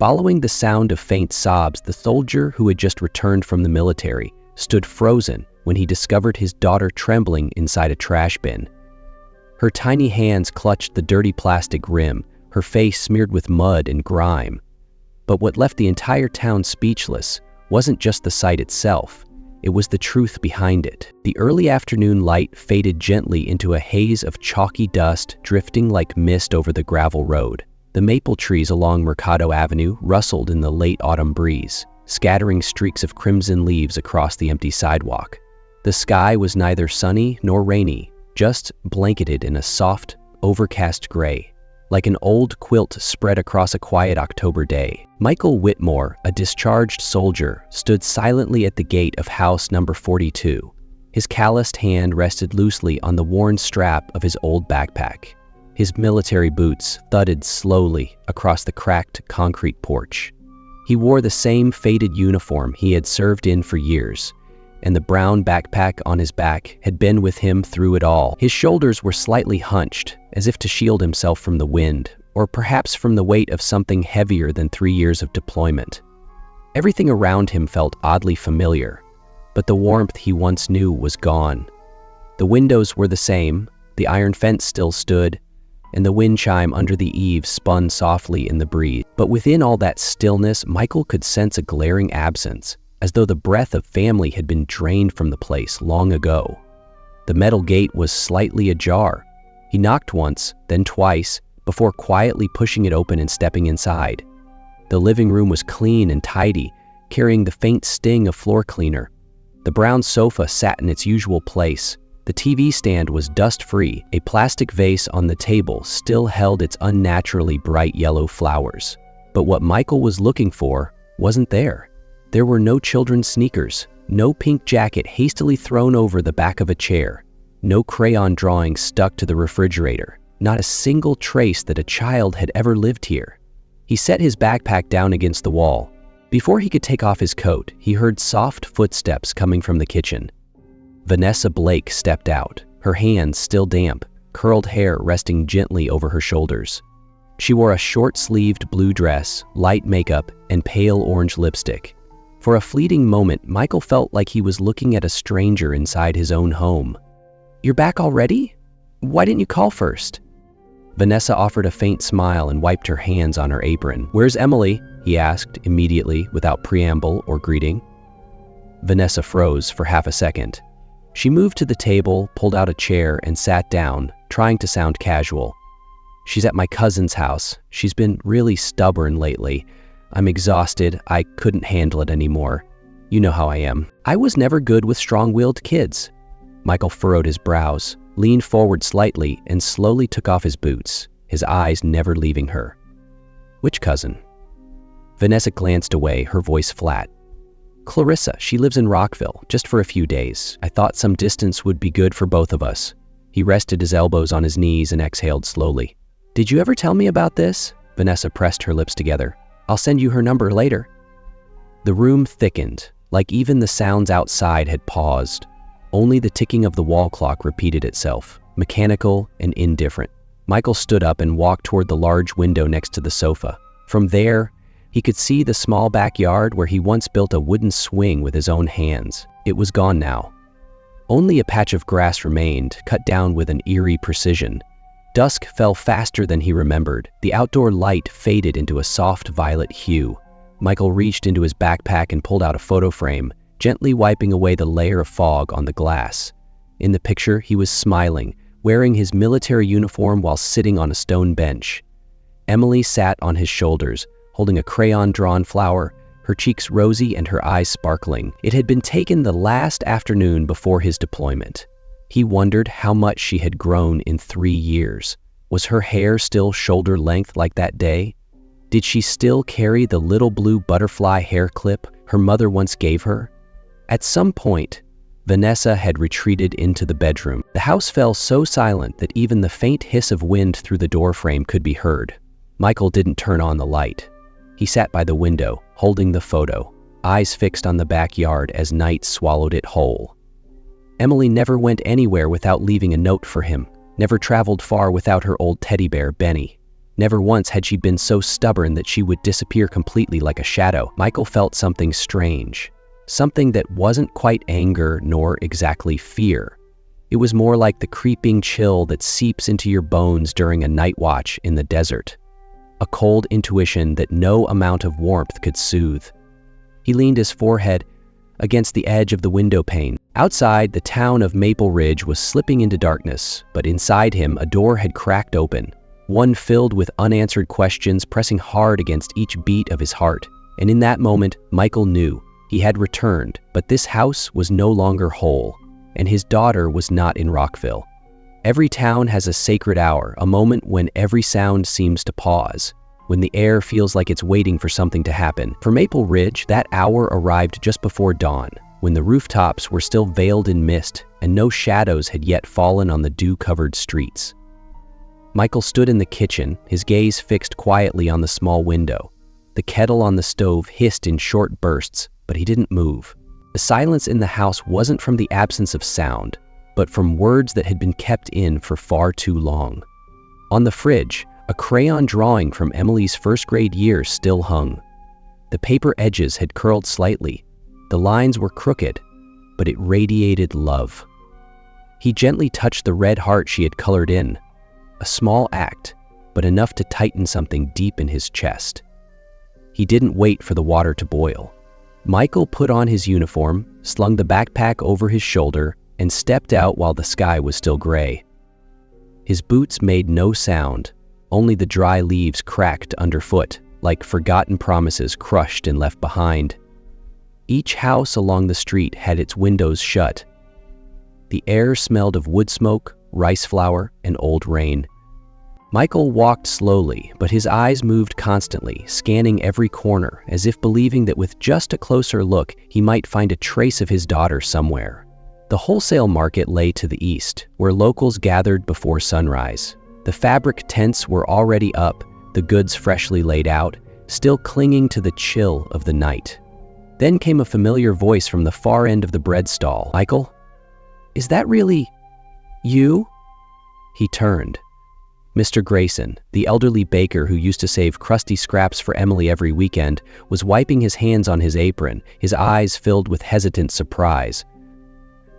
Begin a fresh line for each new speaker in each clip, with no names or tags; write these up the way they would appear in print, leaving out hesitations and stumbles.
Following the sound of faint sobs, the soldier who had just returned from the military stood frozen when he discovered his daughter trembling inside a trash bin. Her tiny hands clutched the dirty plastic rim, her face smeared with mud and grime. But what left the entire town speechless wasn't just the sight itself, it was the truth behind it. The early afternoon light faded gently into a haze of chalky dust drifting like mist over the gravel road. The maple trees along Mercado Avenue rustled in the late autumn breeze, scattering streaks of crimson leaves across the empty sidewalk. The sky was neither sunny nor rainy, just blanketed in a soft, overcast gray, like an old quilt spread across a quiet October day. Michael Whitmore, a discharged soldier, stood silently at the gate of house number 42. His calloused hand rested loosely on the worn strap of his old backpack. His military boots thudded slowly across the cracked concrete porch. He wore the same faded uniform he had served in for years, and the brown backpack on his back had been with him through it all. His shoulders were slightly hunched, as if to shield himself from the wind, or perhaps from the weight of something heavier than 3 years of deployment. Everything around him felt oddly familiar, but the warmth he once knew was gone. The windows were the same, the iron fence still stood, and the wind chime under the eaves spun softly in the breeze. But within all that stillness, Michael could sense a glaring absence, as though the breath of family had been drained from the place long ago. The metal gate was slightly ajar. He knocked once, then twice, before quietly pushing it open and stepping inside. The living room was clean and tidy, carrying the faint sting of floor cleaner. The brown sofa sat in its usual place. The TV stand was dust-free. A plastic vase on the table still held its unnaturally bright yellow flowers. But what Michael was looking for wasn't there. There were no children's sneakers, no pink jacket hastily thrown over the back of a chair, no crayon drawing stuck to the refrigerator, not a single trace that a child had ever lived here. He set his backpack down against the wall. Before he could take off his coat, he heard soft footsteps coming from the kitchen. Vanessa Blake stepped out, her hands still damp, curled hair resting gently over her shoulders. She wore a short-sleeved blue dress, light makeup, and pale orange lipstick. For a fleeting moment, Michael felt like he was looking at a stranger inside his own home. "You're back already? Why didn't you call first?" Vanessa offered a faint smile and wiped her hands on her apron. "Where's Emily?" he asked immediately, without preamble or greeting. Vanessa froze for half a second. She moved to the table, pulled out a chair, and sat down, trying to sound casual. "She's at my cousin's house. She's been really stubborn lately. I'm exhausted. I couldn't handle it anymore. You know how I am. I was never good with strong-willed kids." Michael furrowed his brows, leaned forward slightly, and slowly took off his boots, his eyes never leaving her. "Which cousin?" Vanessa glanced away, her voice flat. "Clarissa. She lives in Rockville, just for a few days. I thought some distance would be good for both of us." He rested his elbows on his knees and exhaled slowly. "Did you ever tell me about this?" Vanessa pressed her lips together. "I'll send you her number later." The room thickened, like even the sounds outside had paused. Only the ticking of the wall clock repeated itself, mechanical and indifferent. Michael stood up and walked toward the large window next to the sofa. From there, he could see the small backyard where he once built a wooden swing with his own hands. It was gone now. Only a patch of grass remained, cut down with an eerie precision. Dusk fell faster than he remembered. The outdoor light faded into a soft violet hue. Michael reached into his backpack and pulled out a photo frame, gently wiping away the layer of fog on the glass. In the picture, he was smiling, wearing his military uniform while sitting on a stone bench. Emily sat on his shoulders, holding a crayon-drawn flower, her cheeks rosy and her eyes sparkling. It had been taken the last afternoon before his deployment. He wondered how much she had grown in 3 years. Was her hair still shoulder length like that day? Did she still carry the little blue butterfly hair clip her mother once gave her? At some point, Vanessa had retreated into the bedroom. The house fell so silent that even the faint hiss of wind through the doorframe could be heard. Michael didn't turn on the light. He sat by the window, holding the photo, eyes fixed on the backyard as night swallowed it whole. Emily never went anywhere without leaving a note for him, never traveled far without her old teddy bear, Benny. Never once had she been so stubborn that she would disappear completely like a shadow. Michael felt something strange, something that wasn't quite anger nor exactly fear. It was more like the creeping chill that seeps into your bones during a night watch in the desert. A cold intuition that no amount of warmth could soothe. He leaned his forehead against the edge of the window pane. Outside, the town of Maple Ridge was slipping into darkness, but inside him, a door had cracked open, one filled with unanswered questions pressing hard against each beat of his heart. And in that moment, Michael knew he had returned, but this house was no longer whole, and his daughter was not in Rockville. Every town has a sacred hour, a moment when every sound seems to pause, when the air feels like it's waiting for something to happen. For Maple Ridge, that hour arrived just before dawn, when the rooftops were still veiled in mist and no shadows had yet fallen on the dew-covered streets. Michael stood in the kitchen, his gaze fixed quietly on the small window. The kettle on the stove hissed in short bursts, but he didn't move. The silence in the house wasn't from the absence of sound, but from words that had been kept in for far too long. On the fridge, a crayon drawing from Emily's first-grade years still hung. The paper edges had curled slightly. The lines were crooked, but it radiated love. He gently touched the red heart she had colored in. A small act, but enough to tighten something deep in his chest. He didn't wait for the water to boil. Michael put on his uniform, slung the backpack over his shoulder, and stepped out while the sky was still gray. His boots made no sound, only the dry leaves cracked underfoot, like forgotten promises crushed and left behind. Each house along the street had its windows shut. The air smelled of wood smoke, rice flour, and old rain. Michael walked slowly, but his eyes moved constantly, scanning every corner, as if believing that with just a closer look, he might find a trace of his daughter somewhere. The wholesale market lay to the east, where locals gathered before sunrise. The fabric tents were already up, the goods freshly laid out, still clinging to the chill of the night. Then came a familiar voice from the far end of the bread stall. "Michael? Is that really you?" He turned. Mr. Grayson, the elderly baker who used to save crusty scraps for Emily every weekend, was wiping his hands on his apron, his eyes filled with hesitant surprise.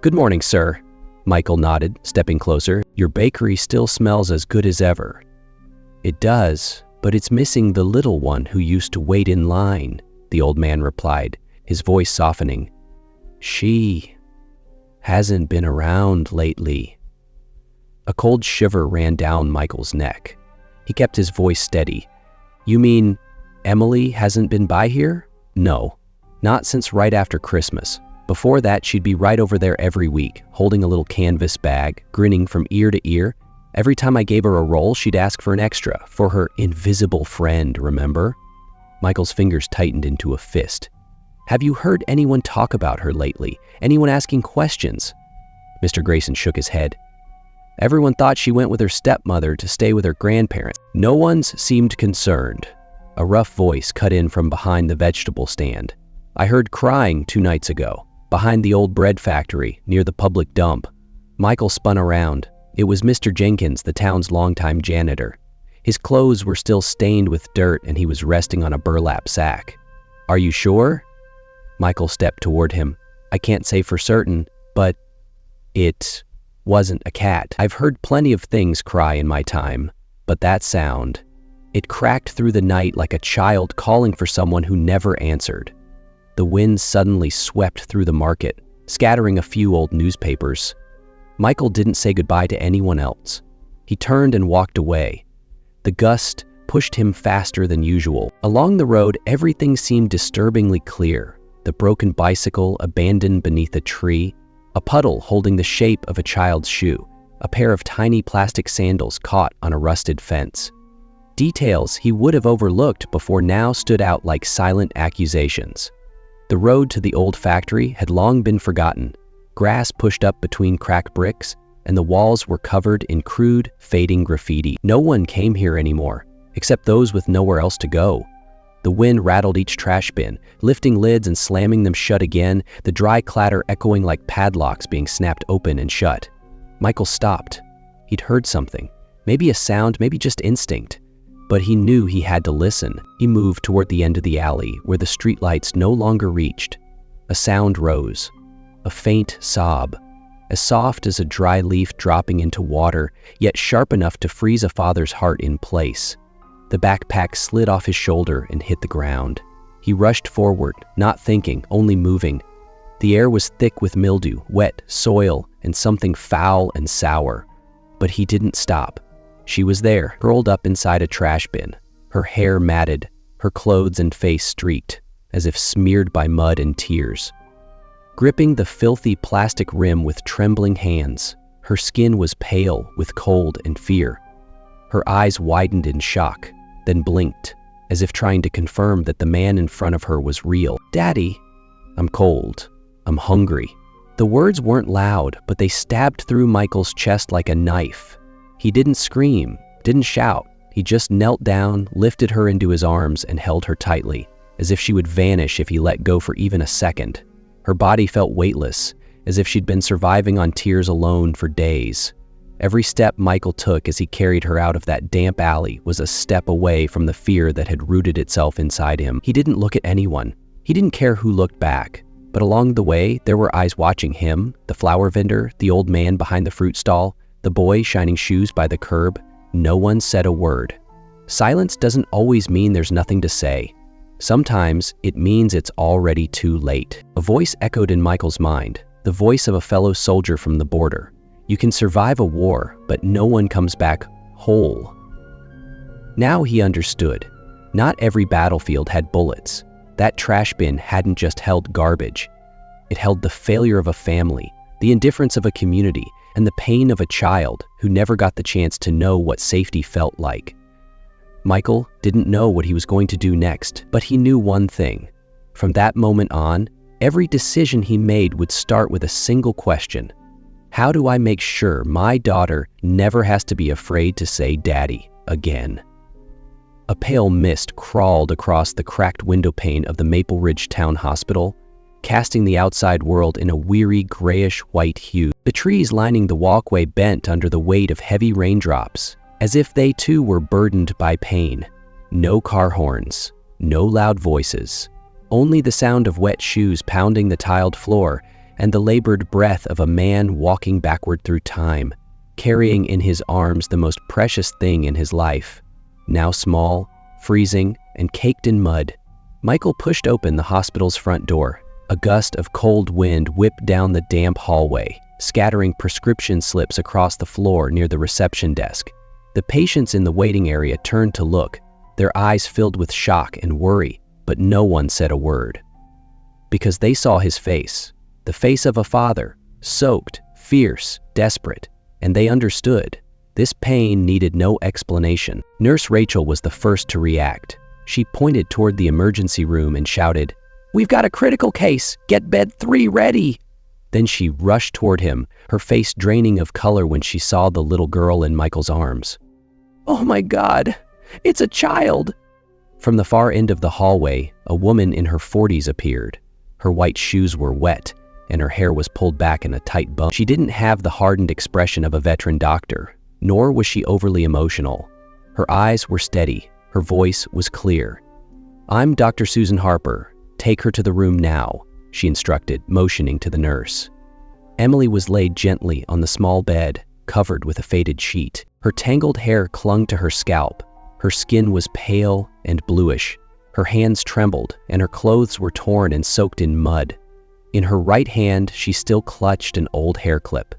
"Good morning, sir." Michael nodded, stepping closer. "Your bakery still smells as good as ever." "It does, but it's missing the little one who used to wait in line," the old man replied, his voice softening. "She hasn't been around lately." A cold shiver ran down Michael's neck. He kept his voice steady. "You mean Emily hasn't been by here?" "No, not since right after Christmas. Before that, she'd be right over there every week, holding a little canvas bag, grinning from ear to ear. Every time I gave her a roll, she'd ask for an extra, for her invisible friend, remember?" Michael's fingers tightened into a fist. "Have you heard anyone talk about her lately? Anyone asking questions?" Mr. Grayson shook his head. "Everyone thought she went with her stepmother to stay with her grandparents. No one's seemed concerned." A rough voice cut in from behind the vegetable stand. "I heard crying 2 nights ago, behind the old bread factory, near the public dump." Michael spun around. It was Mr. Jenkins, the town's longtime janitor. His clothes were still stained with dirt and he was resting on a burlap sack. "Are you sure?" Michael stepped toward him. "I can't say for certain, but it wasn't a cat. I've heard plenty of things cry in my time, but that sound, it cracked through the night like a child calling for someone who never answered." The wind suddenly swept through the market, scattering a few old newspapers. Michael didn't say goodbye to anyone else. He turned and walked away. The gust pushed him faster than usual. Along the road, everything seemed disturbingly clear. The broken bicycle abandoned beneath a tree, a puddle holding the shape of a child's shoe, a pair of tiny plastic sandals caught on a rusted fence. Details he would have overlooked before now stood out like silent accusations. The road to the old factory had long been forgotten. Grass pushed up between cracked bricks, and the walls were covered in crude, fading graffiti. No one came here anymore, except those with nowhere else to go. The wind rattled each trash bin, lifting lids and slamming them shut again, the dry clatter echoing like padlocks being snapped open and shut. Michael stopped. He'd heard something. Maybe a sound, maybe just instinct. But he knew he had to listen. He moved toward the end of the alley where the streetlights no longer reached. A sound rose, a faint sob, as soft as a dry leaf dropping into water, yet sharp enough to freeze a father's heart in place. The backpack slid off his shoulder and hit the ground. He rushed forward, not thinking, only moving. The air was thick with mildew, wet, soil, and something foul and sour. But he didn't stop. She was there, curled up inside a trash bin, her hair matted, her clothes and face streaked, as if smeared by mud and tears. Gripping the filthy plastic rim with trembling hands, her skin was pale with cold and fear. Her eyes widened in shock, then blinked, as if trying to confirm that the man in front of her was real. "Daddy, I'm cold. I'm hungry." The words weren't loud, but they stabbed through Michael's chest like a knife. He didn't scream, didn't shout. He just knelt down, lifted her into his arms, and held her tightly, as if she would vanish if he let go for even a second. Her body felt weightless, as if she'd been surviving on tears alone for days. Every step Michael took as he carried her out of that damp alley was a step away from the fear that had rooted itself inside him. He didn't look at anyone. He didn't care who looked back. But along the way, there were eyes watching him, the flower vendor, the old man behind the fruit stall, the boy shining shoes by the curb. No one said a word. Silence doesn't always mean there's nothing to say. Sometimes it means it's already too late. A voice echoed in Michael's mind, the voice of a fellow soldier from the border. You can survive a war, but no one comes back whole. Now he understood. Not every battlefield had bullets. That trash bin hadn't just held garbage. It held the failure of a family, the indifference of a community, and the pain of a child who never got the chance to know what safety felt like. Michael didn't know what he was going to do next, but he knew one thing. From that moment on, every decision he made would start with a single question. How do I make sure my daughter never has to be afraid to say daddy again? A pale mist crawled across the cracked windowpane of the Maple Ridge Town Hospital, casting the outside world in a weary grayish-white hue. The trees lining the walkway bent under the weight of heavy raindrops, as if they too were burdened by pain. No car horns, no loud voices, only the sound of wet shoes pounding the tiled floor and the labored breath of a man walking backward through time, carrying in his arms the most precious thing in his life. Now small, freezing, and caked in mud, Michael pushed open the hospital's front door. A gust of cold wind whipped down the damp hallway, scattering prescription slips across the floor near the reception desk. The patients in the waiting area turned to look, their eyes filled with shock and worry, but no one said a word. Because they saw his face, the face of a father, soaked, fierce, desperate, and they understood. This pain needed no explanation. Nurse Rachel was the first to react. She pointed toward the emergency room and shouted, "We've got a critical case! Get bed 3 ready!" Then she rushed toward him, her face draining of color when she saw the little girl in Michael's arms. "Oh my God, it's a child!" From the far end of the hallway, a woman in her 40s appeared. Her white shoes were wet, and her hair was pulled back in a tight bun. She didn't have the hardened expression of a veteran doctor, nor was she overly emotional. Her eyes were steady, her voice was clear. "I'm Dr. Susan Harper. Take her to the room now," she instructed, motioning to the nurse. Emily was laid gently on the small bed, covered with a faded sheet. Her tangled hair clung to her scalp. Her skin was pale and bluish. Her hands trembled, and her clothes were torn and soaked in mud. In her right hand, she still clutched an old hair clip.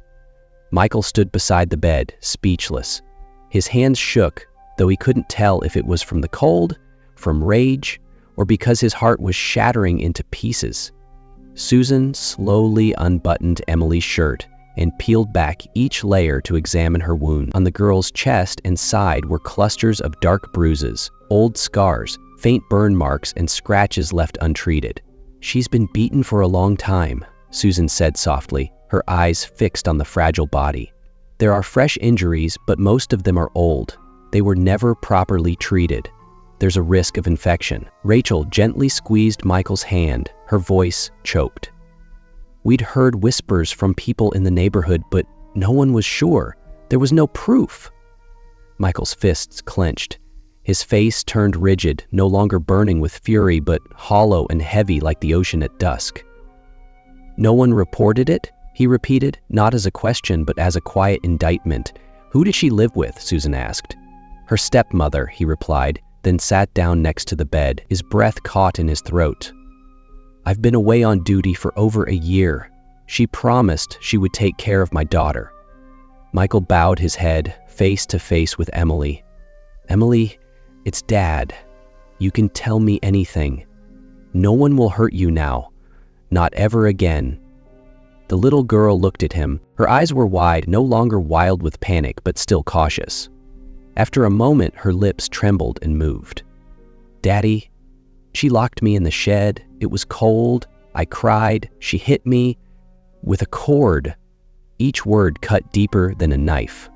Michael stood beside the bed, speechless. His hands shook, though he couldn't tell if it was from the cold, from rage, or because his heart was shattering into pieces. Susan slowly unbuttoned Emily's shirt and peeled back each layer to examine her wound. On the girl's chest and side were clusters of dark bruises, old scars, faint burn marks, and scratches left untreated. "She's been beaten for a long time," Susan said softly, her eyes fixed on the fragile body. "There are fresh injuries, but most of them are old. They were never properly treated. There's a risk of infection." Rachel gently squeezed Michael's hand, her voice choked. "We'd heard whispers from people in the neighborhood, but no one was sure. There was no proof." Michael's fists clenched. His face turned rigid, no longer burning with fury, but hollow and heavy like the ocean at dusk. "No one reported it?" he repeated, not as a question, but as a quiet indictment. "Who did she live with?" Susan asked. "Her stepmother," he replied, then sat down next to the bed, his breath caught in his throat. "I've been away on duty for over a year. She promised she would take care of my daughter." Michael bowed his head, face to face with Emily. "Emily, it's Dad. You can tell me anything. No one will hurt you now. Not ever again." The little girl looked at him. Her eyes were wide, no longer wild with panic, but still cautious. After a moment, her lips trembled and moved. "Daddy, she locked me in the shed. It was cold. I cried. She hit me with a cord." Each word cut deeper than a knife.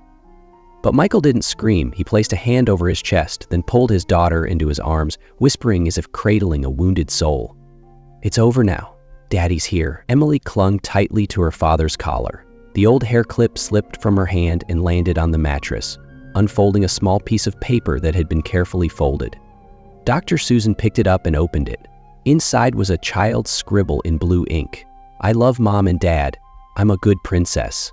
But Michael didn't scream. He placed a hand over his chest, then pulled his daughter into his arms, whispering as if cradling a wounded soul. "It's over now. Daddy's here." Emily clung tightly to her father's collar. The old hair clip slipped from her hand and landed on the mattress, unfolding a small piece of paper that had been carefully folded. Dr. Susan picked it up and opened it. Inside was a child's scribble in blue ink. "I love Mom and Dad. I'm a good princess."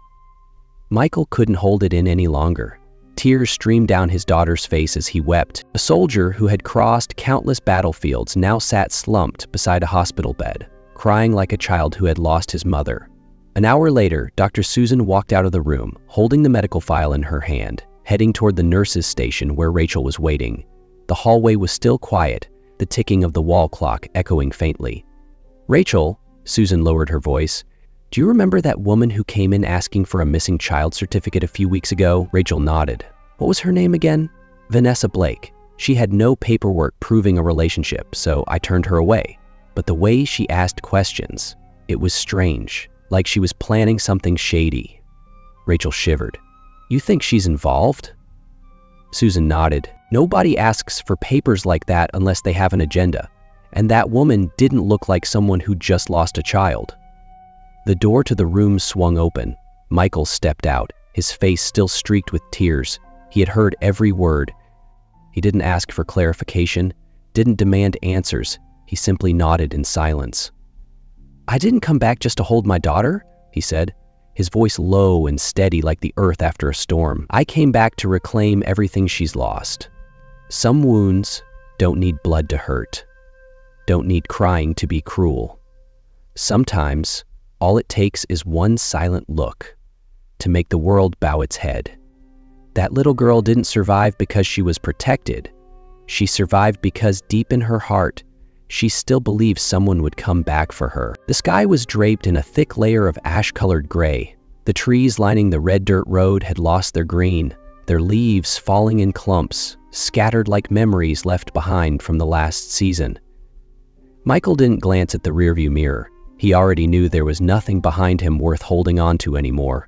Michael couldn't hold it in any longer. Tears streamed down his daughter's face as he wept. A soldier who had crossed countless battlefields now sat slumped beside a hospital bed, crying like a child who had lost his mother. An hour later, Dr. Susan walked out of the room, holding the medical file in her hand, heading toward the nurses' station where Rachel was waiting. The hallway was still quiet, the ticking of the wall clock echoing faintly. "Rachel," Susan lowered her voice, "do you remember that woman who came in asking for a missing child certificate a few weeks ago?" Rachel nodded. "What was her name again?" "Vanessa Blake. She had no paperwork proving a relationship, so I turned her away. But the way she asked questions, it was strange, like she was planning something shady." Rachel shivered. "You think she's involved?" Susan nodded. "Nobody asks for papers like that unless they have an agenda, and that woman didn't look like someone who just lost a child." The door to the room swung open. Michael stepped out, his face still streaked with tears. He had heard every word. He didn't ask for clarification, didn't demand answers. He simply nodded in silence. "I didn't come back just to hold my daughter," he said, his voice low and steady like the earth after a storm. "I came back to reclaim everything she's lost. Some wounds don't need blood to hurt, don't need crying to be cruel. Sometimes, all it takes is one silent look to make the world bow its head. That little girl didn't survive because she was protected. She survived because deep in her heart, she still believed someone would come back for her." The sky was draped in a thick layer of ash-colored gray. The trees lining the red dirt road had lost their green, their leaves falling in clumps, scattered like memories left behind from the last season. Michael didn't glance at the rearview mirror. He already knew there was nothing behind him worth holding on to anymore.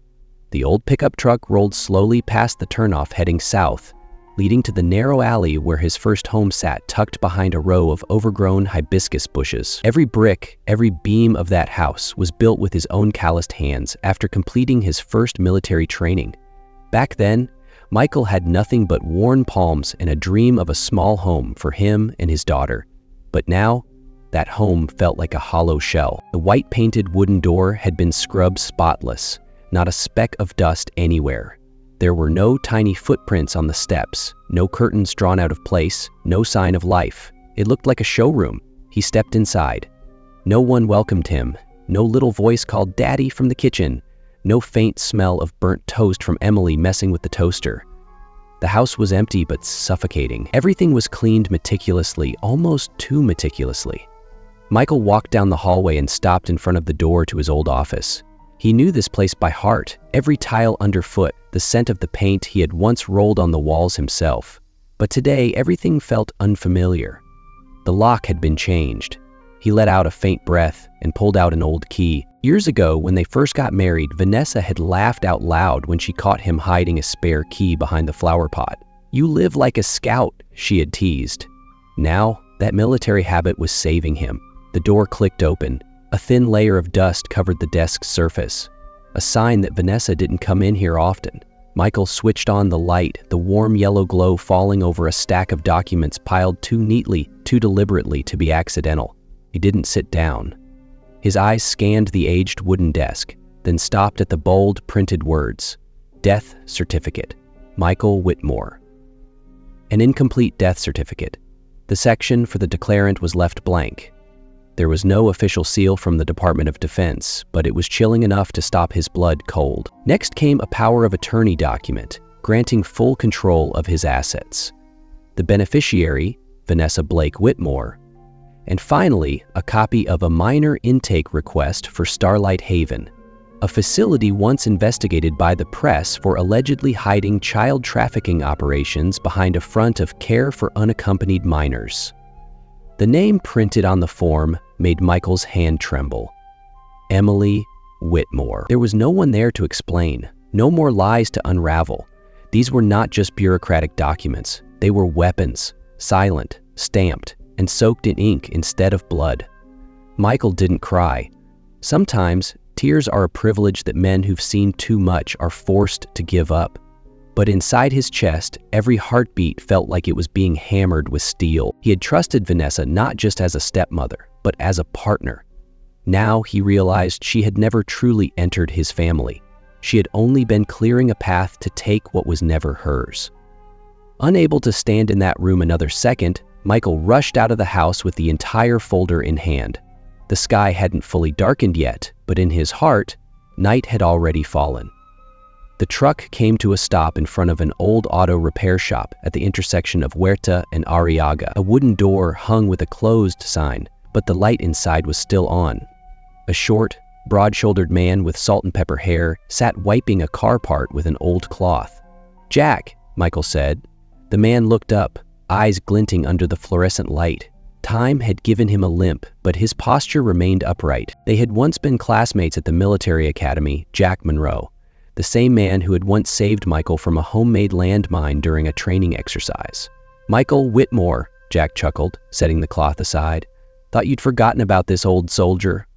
The old pickup truck rolled slowly past the turnoff heading south, leading to the narrow alley where his first home sat tucked behind a row of overgrown hibiscus bushes. Every brick, every beam of that house was built with his own calloused hands after completing his first military training. Back then, Michael had nothing but worn palms and a dream of a small home for him and his daughter. But now, that home felt like a hollow shell. The white-painted wooden door had been scrubbed spotless, not a speck of dust anywhere. There were no tiny footprints on the steps, no curtains drawn out of place, no sign of life. It looked like a showroom. He stepped inside. No one welcomed him. No little voice called Daddy from the kitchen. No faint smell of burnt toast from Emily messing with the toaster. The house was empty but suffocating. Everything was cleaned meticulously, almost too meticulously. Michael walked down the hallway and stopped in front of the door to his old office. He knew this place by heart, every tile underfoot, the scent of the paint he had once rolled on the walls himself. But today, everything felt unfamiliar. The lock had been changed. He let out a faint breath and pulled out an old key. Years ago, when they first got married, Vanessa had laughed out loud when she caught him hiding a spare key behind the flower pot. "You live like a scout," she had teased. Now, that military habit was saving him. The door clicked open. A thin layer of dust covered the desk's surface, a sign that Vanessa didn't come in here often. Michael switched on the light, the warm yellow glow falling over a stack of documents piled too neatly, too deliberately to be accidental. He didn't sit down. His eyes scanned the aged wooden desk, then stopped at the bold, printed words, "Death Certificate, Michael Whitmore." An incomplete death certificate. The section for the declarant was left blank. There was no official seal from the Department of Defense, but it was chilling enough to stop his blood cold. Next came a power of attorney document, granting full control of his assets. The beneficiary, Vanessa Blake Whitmore, and finally, a copy of a minor intake request for Starlight Haven, a facility once investigated by the press for allegedly hiding child trafficking operations behind a front of care for unaccompanied minors. The name printed on the form made Michael's hand tremble. Emily Whitmore. There was no one there to explain, no more lies to unravel. These were not just bureaucratic documents. They were weapons, silent, stamped, and soaked in ink instead of blood. Michael didn't cry. Sometimes, tears are a privilege that men who've seen too much are forced to give up. But inside his chest, every heartbeat felt like it was being hammered with steel. He had trusted Vanessa not just as a stepmother, but as a partner. Now he realized she had never truly entered his family. She had only been clearing a path to take what was never hers. Unable to stand in that room another second, Michael rushed out of the house with the entire folder in hand. The sky hadn't fully darkened yet, but in his heart, night had already fallen. The truck came to a stop in front of an old auto repair shop at the intersection of Huerta and Arriaga. A wooden door hung with a closed sign, but the light inside was still on. A short, broad-shouldered man with salt and pepper hair sat wiping a car part with an old cloth. "Jack," Michael said. The man looked up, eyes glinting under the fluorescent light. Time had given him a limp, but his posture remained upright. They had once been classmates at the military academy, Jack Monroe, the same man who had once saved Michael from a homemade landmine during a training exercise. "Michael Whitmore," Jack chuckled, setting the cloth aside. "Thought you'd forgotten about this old soldier."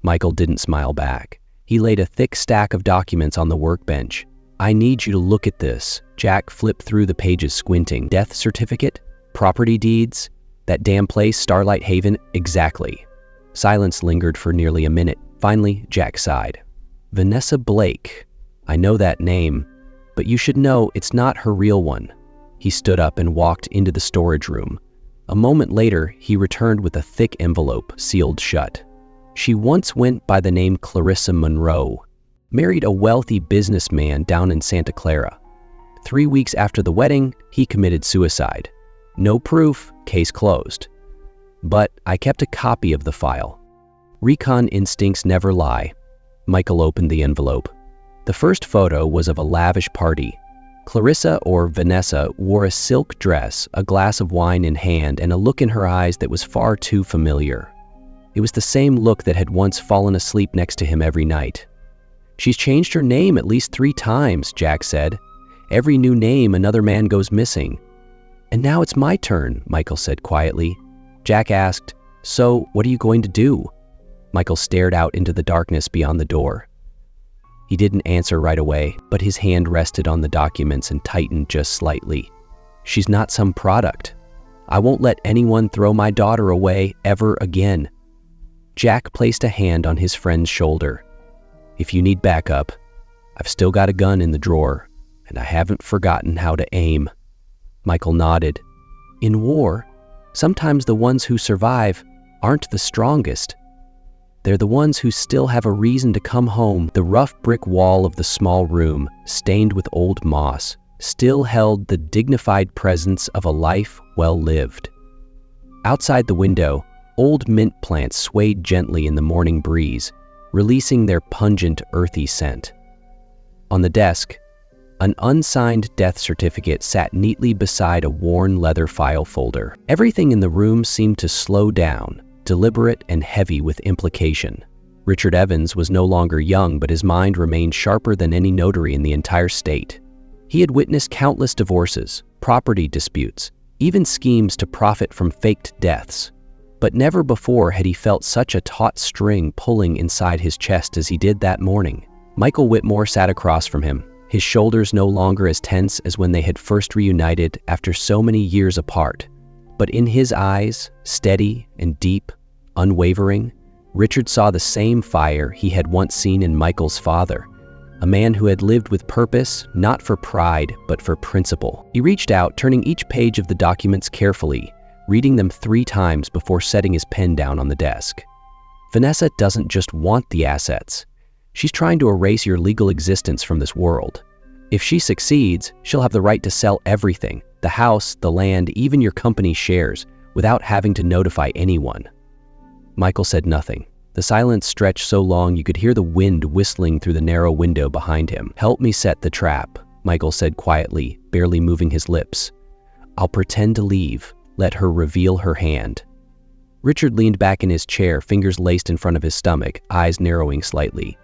Michael didn't smile back. He laid a thick stack of documents on the workbench. "I need you to look at this." Jack flipped through the pages squinting. "Death certificate? Property deeds? That damn place, Starlight Haven? Exactly." Silence lingered for nearly a minute. Finally, Jack sighed. "Vanessa Blake. I know that name, but you should know it's not her real one." He stood up and walked into the storage room. A moment later, he returned with a thick envelope, sealed shut. She once went by the name Clarissa Monroe, married a wealthy businessman down in Santa Clara. 3 weeks after the wedding, he committed suicide. No proof, case closed. But I kept a copy of the file. Recon instincts never lie. Michael opened the envelope. The first photo was of a lavish party. Clarissa, or Vanessa, wore a silk dress, a glass of wine in hand, and a look in her eyes that was far too familiar. It was the same look that had once fallen asleep next to him every night. "She's changed her name at least 3 times, Jack said. "Every new name, another man goes missing." "And now it's my turn," Michael said quietly. Jack asked, "So, what are you going to do?" Michael stared out into the darkness beyond the door. He didn't answer right away, but his hand rested on the documents and tightened just slightly. "She's not some product. I won't let anyone throw my daughter away ever again." Jack placed a hand on his friend's shoulder. "If you need backup, I've still got a gun in the drawer, and I haven't forgotten how to aim." Michael nodded. "In war, sometimes the ones who survive aren't the strongest. They're the ones who still have a reason to come home." The rough brick wall of the small room, stained with old moss, still held the dignified presence of a life well lived. Outside the window, old mint plants swayed gently in the morning breeze, releasing their pungent, earthy scent. On the desk, an unsigned death certificate sat neatly beside a worn leather file folder. Everything in the room seemed to slow down, deliberate and heavy with implication. Richard Evans was no longer young, but his mind remained sharper than any notary in the entire state. He had witnessed countless divorces, property disputes, even schemes to profit from faked deaths. But never before had he felt such a taut string pulling inside his chest as he did that morning. Michael Whitmore sat across from him, his shoulders no longer as tense as when they had first reunited after so many years apart. But in his eyes, steady and deep, unwavering, Richard saw the same fire he had once seen in Michael's father, a man who had lived with purpose, not for pride, but for principle. He reached out, turning each page of the documents carefully, reading them 3 times before setting his pen down on the desk. Vanessa doesn't just want the assets. She's trying to erase your legal existence from this world. If she succeeds, she'll have the right to sell everything, the house, the land, even your company's shares, without having to notify anyone. Michael said nothing. The silence stretched so long you could hear the wind whistling through the narrow window behind him. "Help me set the trap," Michael said quietly, barely moving his lips. "I'll pretend to leave. Let her reveal her hand." Richard leaned back in his chair, fingers laced in front of his stomach, eyes narrowing slightly.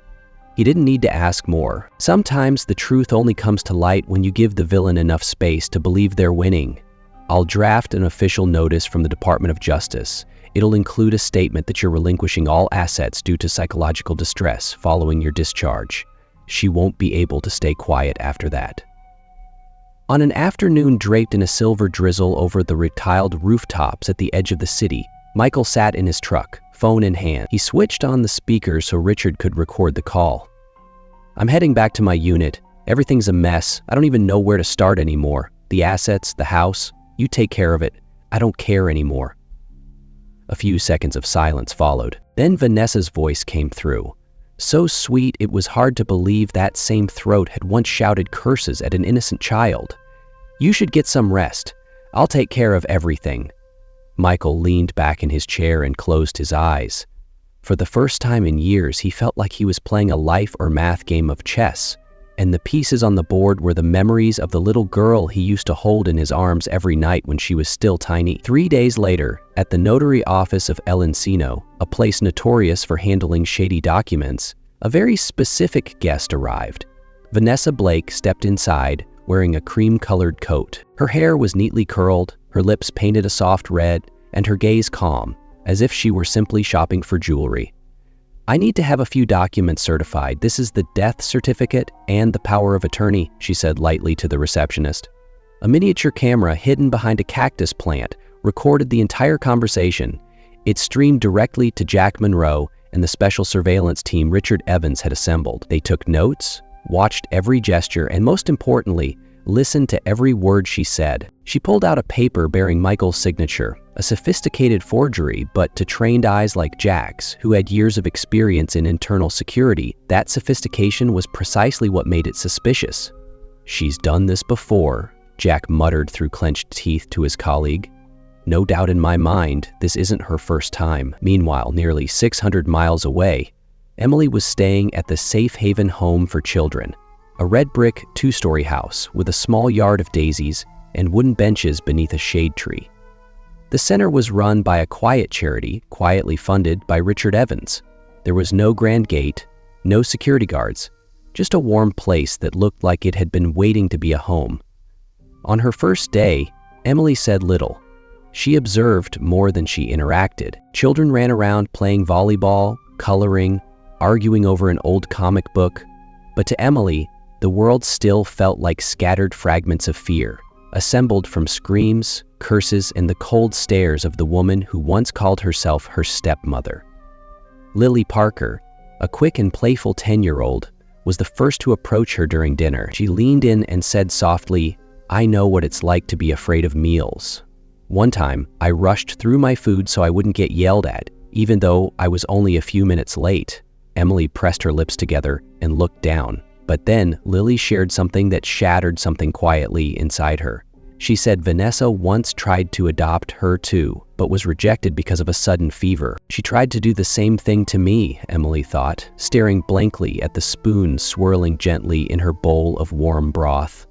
He didn't need to ask more. Sometimes the truth only comes to light when you give the villain enough space to believe they're winning. "I'll draft an official notice from the Department of Justice. It'll include a statement that you're relinquishing all assets due to psychological distress following your discharge. She won't be able to stay quiet after that." On an afternoon draped in a silver drizzle over the retiled rooftops at the edge of the city, Michael sat in his truck, phone in hand. He switched on the speaker so Richard could record the call. "I'm heading back to my unit. Everything's a mess. I don't even know where to start anymore. The assets, the house, you take care of it. I don't care anymore." A few seconds of silence followed. Then Vanessa's voice came through. So sweet it was hard to believe that same throat had once shouted curses at an innocent child. "You should get some rest. I'll take care of everything." Michael leaned back in his chair and closed his eyes. For the first time in years, he felt like he was playing a life or math game of chess, and the pieces on the board were the memories of the little girl he used to hold in his arms every night when she was still tiny. 3 days later, at the notary office of El Encino, a place notorious for handling shady documents, a very specific guest arrived. Vanessa Blake stepped inside, wearing a cream-colored coat. Her hair was neatly curled, her lips painted a soft red, and her gaze calm, as if she were simply shopping for jewelry. "I need to have a few documents certified. This is the death certificate and the power of attorney," she said lightly to the receptionist. A miniature camera hidden behind a cactus plant recorded the entire conversation. It streamed directly to Jack Monroe and the special surveillance team Richard Evans had assembled. They took notes, watched every gesture, and most importantly, listened to every word she said. She pulled out a paper bearing Michael's signature, a sophisticated forgery, but to trained eyes like Jack's, who had years of experience in internal security, that sophistication was precisely what made it suspicious. "She's done this before," Jack muttered through clenched teeth to his colleague. "No doubt in my mind, this isn't her first time." Meanwhile, nearly 600 miles away, Emily was staying at the Safe Haven Home for Children, a red brick 2-story house with a small yard of daisies and wooden benches beneath a shade tree. The center was run by a quiet charity, quietly funded by Richard Evans. There was no grand gate, no security guards, just a warm place that looked like it had been waiting to be a home. On her first day, Emily said little. She observed more than she interacted. Children ran around playing volleyball, coloring, arguing over an old comic book. But to Emily, the world still felt like scattered fragments of fear, assembled from screams, curses, and the cold stares of the woman who once called herself her stepmother. Lily Parker, a quick and playful 10-year-old, was the first to approach her during dinner. She leaned in and said softly, "I know what it's like to be afraid of meals. One time, I rushed through my food so I wouldn't get yelled at, even though I was only a few minutes late." Emily pressed her lips together and looked down. But then Lily shared something that shattered something quietly inside her. She said Vanessa once tried to adopt her too, but was rejected because of a sudden fever. "She tried to do the same thing to me," Emily thought, staring blankly at the spoon swirling gently in her bowl of warm broth.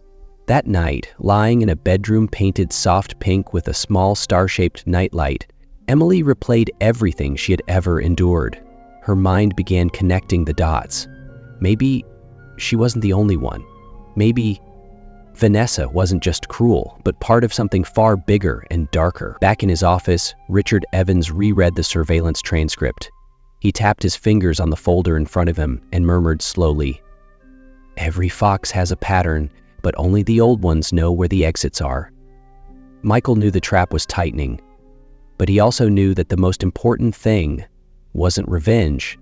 That night, lying in a bedroom painted soft pink with a small star-shaped nightlight, Emily replayed everything she had ever endured. Her mind began connecting the dots. Maybe she wasn't the only one. Maybe Vanessa wasn't just cruel, but part of something far bigger and darker. Back in his office, Richard Evans reread the surveillance transcript. He tapped his fingers on the folder in front of him and murmured slowly, Every fox has a pattern, but only the old ones know where the exits are. Michael knew the trap was tightening, but he also knew that the most important thing wasn't revenge.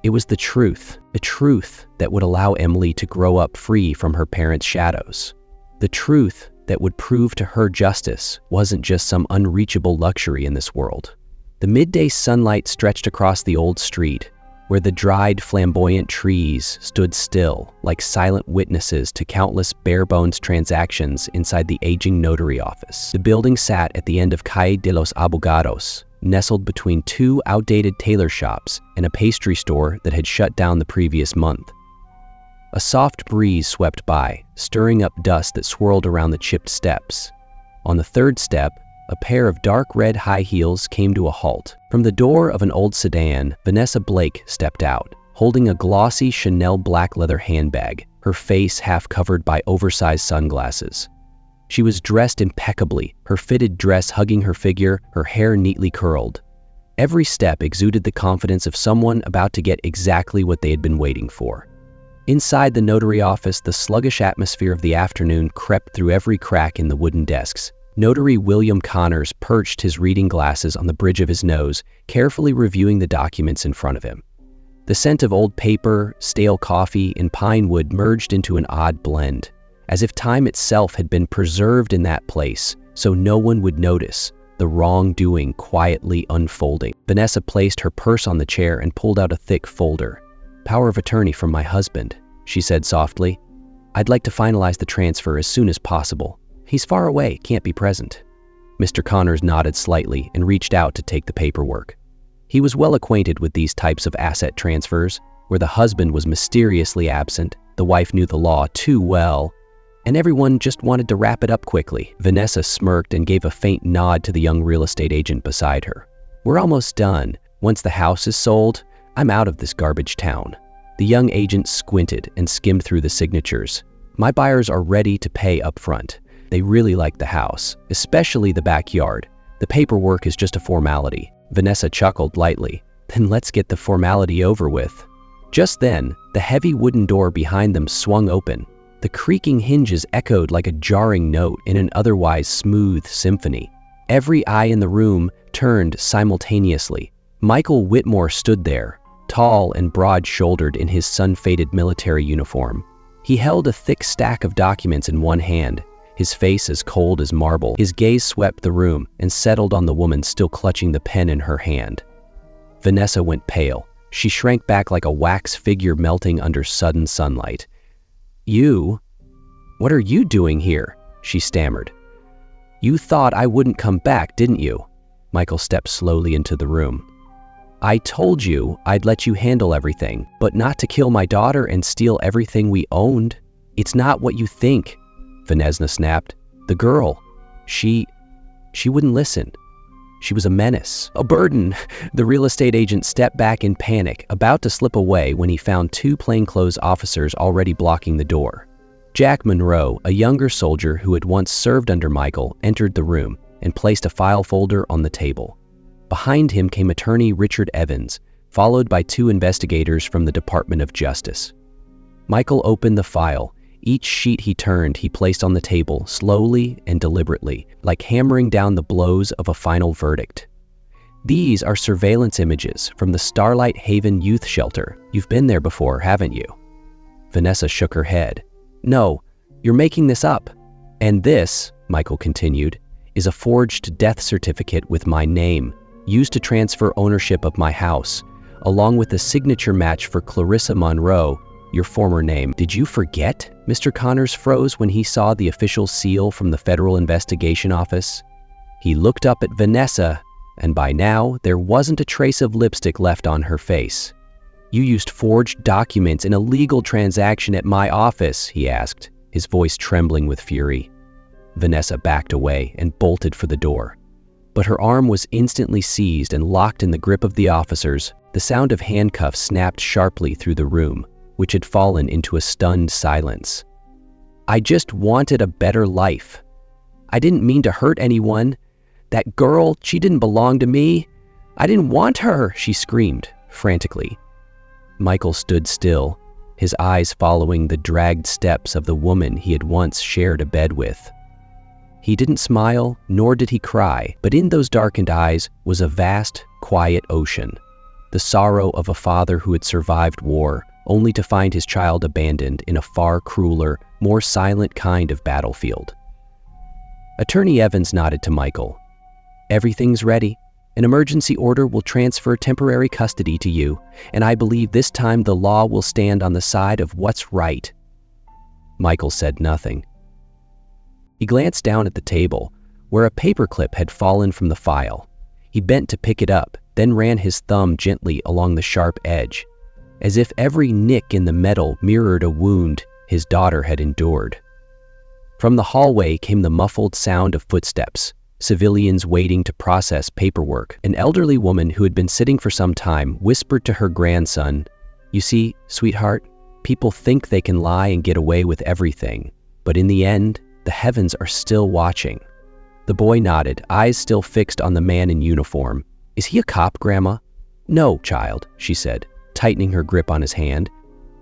It was the truth, a truth that would allow Emily to grow up free from her parents' shadows. The truth that would prove to her justice wasn't just some unreachable luxury in this world. The midday sunlight stretched across the old street, where the dried, flamboyant trees stood still, like silent witnesses to countless bare-bones transactions inside the aging notary office. The building sat at the end of Calle de los Abogados, nestled between two outdated tailor shops and a pastry store that had shut down the previous month. A soft breeze swept by, stirring up dust that swirled around the chipped steps. On the third step, a pair of dark red high heels came to a halt. From the door of an old sedan, Vanessa Blake stepped out, holding a glossy Chanel black leather handbag, her face half covered by oversized sunglasses. She was dressed impeccably, her fitted dress hugging her figure, her hair neatly curled. Every step exuded the confidence of someone about to get exactly what they had been waiting for. Inside the notary office, the sluggish atmosphere of the afternoon crept through every crack in the wooden desks. Notary William Connors perched his reading glasses on the bridge of his nose, carefully reviewing the documents in front of him. The scent of old paper, stale coffee, and pine wood merged into an odd blend, as if time itself had been preserved in that place so no one would notice the wrongdoing quietly unfolding. Vanessa placed her purse on the chair and pulled out a thick folder. "Power of attorney from my husband," she said softly. "I'd like to finalize the transfer as soon as possible. He's far away, can't be present." Mr. Connors nodded slightly and reached out to take the paperwork. He was well acquainted with these types of asset transfers, where the husband was mysteriously absent, the wife knew the law too well, and everyone just wanted to wrap it up quickly. Vanessa smirked and gave a faint nod to the young real estate agent beside her. "We're almost done. Once the house is sold, I'm out of this garbage town." The young agent squinted and skimmed through the signatures. "My buyers are ready to pay up front. They really like the house, especially the backyard. The paperwork is just a formality." Vanessa chuckled lightly. "Then let's get the formality over with." Just then, the heavy wooden door behind them swung open. The creaking hinges echoed like a jarring note in an otherwise smooth symphony. Every eye in the room turned simultaneously. Michael Whitmore stood there, tall and broad-shouldered in his sun-faded military uniform. He held a thick stack of documents in one hand, his face as cold as marble. His gaze swept the room and settled on the woman still clutching the pen in her hand. Vanessa went pale. She shrank back like a wax figure melting under sudden sunlight. What are you doing here?" she stammered. "You thought I wouldn't come back, didn't you?" Michael stepped slowly into the room. "I told you I'd let you handle everything, but not to kill my daughter and steal everything we owned. It's not what you think," Vanessa snapped. "The girl, she wouldn't listen. She was a menace, a burden." The real estate agent stepped back in panic, about to slip away when he found two plainclothes officers already blocking the door. Jack Monroe, a younger soldier who had once served under Michael, entered the room and placed a file folder on the table. Behind him came attorney Richard Evans, followed by two investigators from the Department of Justice. Michael opened the file. Each sheet he turned, he placed on the table, slowly and deliberately, like hammering down the blows of a final verdict. "These are surveillance images from the Starlight Haven Youth Shelter. You've been there before, haven't you?" Vanessa shook her head. "No, you're making this up. And this," Michael continued, "is a forged death certificate with my name, used to transfer ownership of my house, along with a signature match for Clarissa Monroe, your former name." "Did you forget?" Mr. Connors froze when he saw the official seal from the Federal Investigation Office. He looked up at Vanessa, and by now, there wasn't a trace of lipstick left on her face. "You used forged documents in a legal transaction at my office?" he asked, his voice trembling with fury. Vanessa backed away and bolted for the door. But her arm was instantly seized and locked in the grip of the officers. The sound of handcuffs snapped sharply through the room, which had fallen into a stunned silence. "I just wanted a better life. I didn't mean to hurt anyone. That girl, she didn't belong to me. I didn't want her," she screamed frantically. Michael stood still, his eyes following the dragged steps of the woman he had once shared a bed with. He didn't smile, nor did he cry, but in those darkened eyes was a vast, quiet ocean. The sorrow of a father who had survived war, only to find his child abandoned in a far crueler, more silent kind of battlefield. Attorney Evans nodded to Michael. "Everything's ready. An emergency order will transfer temporary custody to you, and I believe this time the law will stand on the side of what's right." Michael said nothing. He glanced down at the table, where a paperclip had fallen from the file. He bent to pick it up, then ran his thumb gently along the sharp edge, as if every nick in the metal mirrored a wound his daughter had endured. From the hallway came the muffled sound of footsteps, civilians waiting to process paperwork. An elderly woman who had been sitting for some time whispered to her grandson, "You see, sweetheart, people think they can lie and get away with everything, but in the end, the heavens are still watching." The boy nodded, eyes still fixed on the man in uniform. "Is he a cop, Grandma?" "No, child," she said, tightening her grip on his hand.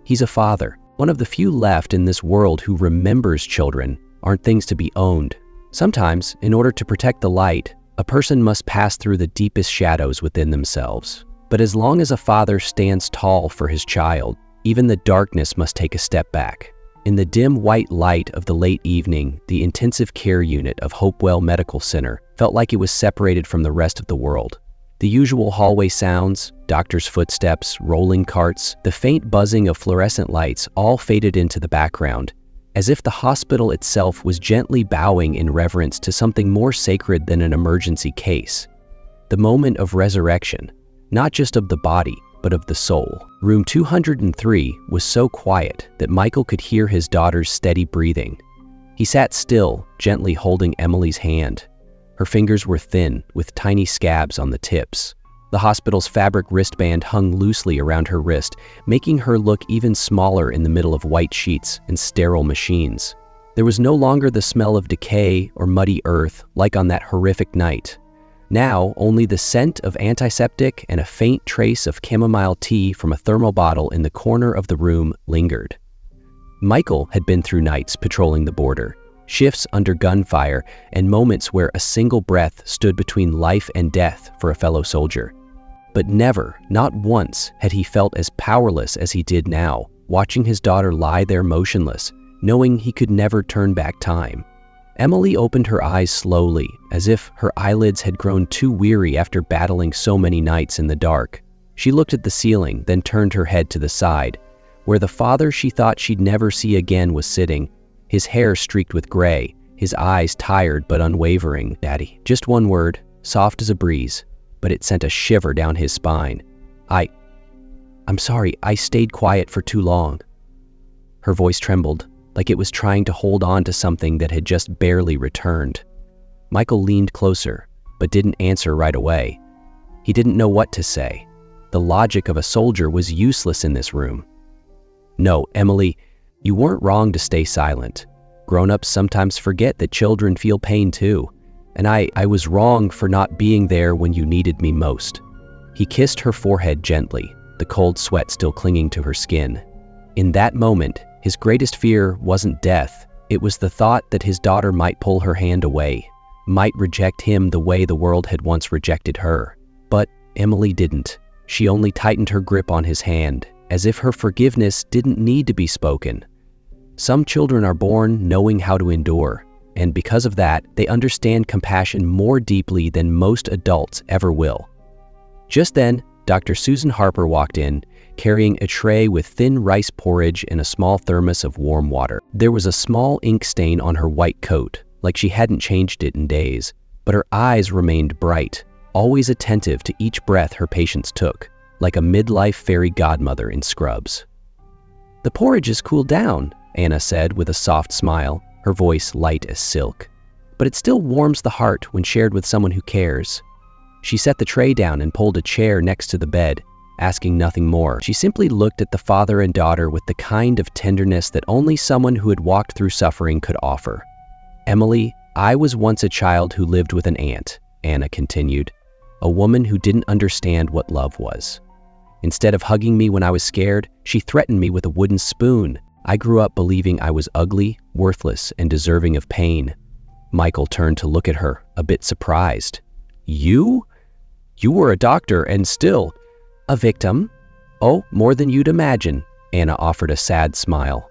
"He's a father, one of the few left in this world who remembers children aren't things to be owned. Sometimes, in order to protect the light, a person must pass through the deepest shadows within themselves. But as long as a father stands tall for his child, even the darkness must take a step back." In the dim white light of the late evening, the intensive care unit of Hopewell Medical Center felt like it was separated from the rest of the world. The usual hallway sounds, doctors' footsteps, rolling carts, the faint buzzing of fluorescent lights all faded into the background, as if the hospital itself was gently bowing in reverence to something more sacred than an emergency case. The moment of resurrection, not just of the body, but of the soul. Room 203 was so quiet that Michael could hear his daughter's steady breathing. He sat still, gently holding Emily's hand. Her fingers were thin, with tiny scabs on the tips. The hospital's fabric wristband hung loosely around her wrist, making her look even smaller in the middle of white sheets and sterile machines. There was no longer the smell of decay or muddy earth like on that horrific night. Now, only the scent of antiseptic and a faint trace of chamomile tea from a thermal bottle in the corner of the room lingered. Michael had been through nights patrolling the border, shifts under gunfire, and moments where a single breath stood between life and death for a fellow soldier. But never, not once, had he felt as powerless as he did now, watching his daughter lie there motionless, knowing he could never turn back time. Emily opened her eyes slowly, as if her eyelids had grown too weary after battling so many nights in the dark. She looked at the ceiling, then turned her head to the side, where the father she thought she'd never see again was sitting, his hair streaked with gray, his eyes tired but unwavering. "Daddy." Just one word, soft as a breeze, but it sent a shiver down his spine. I'm sorry, I stayed quiet for too long." Her voice trembled, like it was trying to hold on to something that had just barely returned. Michael leaned closer, but didn't answer right away. He didn't know what to say. The logic of a soldier was useless in this room. "No, Emily, you weren't wrong to stay silent. Grown-ups sometimes forget that children feel pain too, and I was wrong for not being there when you needed me most." He kissed her forehead gently, the cold sweat still clinging to her skin. In that moment, his greatest fear wasn't death. It was the thought that his daughter might pull her hand away, might reject him the way the world had once rejected her. But Emily didn't. She only tightened her grip on his hand, as if her forgiveness didn't need to be spoken. Some children are born knowing how to endure, and because of that, they understand compassion more deeply than most adults ever will. Just then, Dr. Susan Harper walked in, carrying a tray with thin rice porridge and a small thermos of warm water. There was a small ink stain on her white coat, like she hadn't changed it in days, but her eyes remained bright, always attentive to each breath her patients took, like a midlife fairy godmother in scrubs. "The porridge has cooled down," Anna said with a soft smile, her voice light as silk. "But it still warms the heart when shared with someone who cares." She set the tray down and pulled a chair next to the bed, asking nothing more. She simply looked at the father and daughter with the kind of tenderness that only someone who had walked through suffering could offer. "Emily, I was once a child who lived with an aunt," Anna continued, "a woman who didn't understand what love was. Instead of hugging me when I was scared, she threatened me with a wooden spoon. I grew up believing I was ugly, worthless, and deserving of pain. Michael turned to look at her, a bit surprised. You? You were a doctor and still a victim? Oh, more than you'd imagine, Anna offered a sad smile.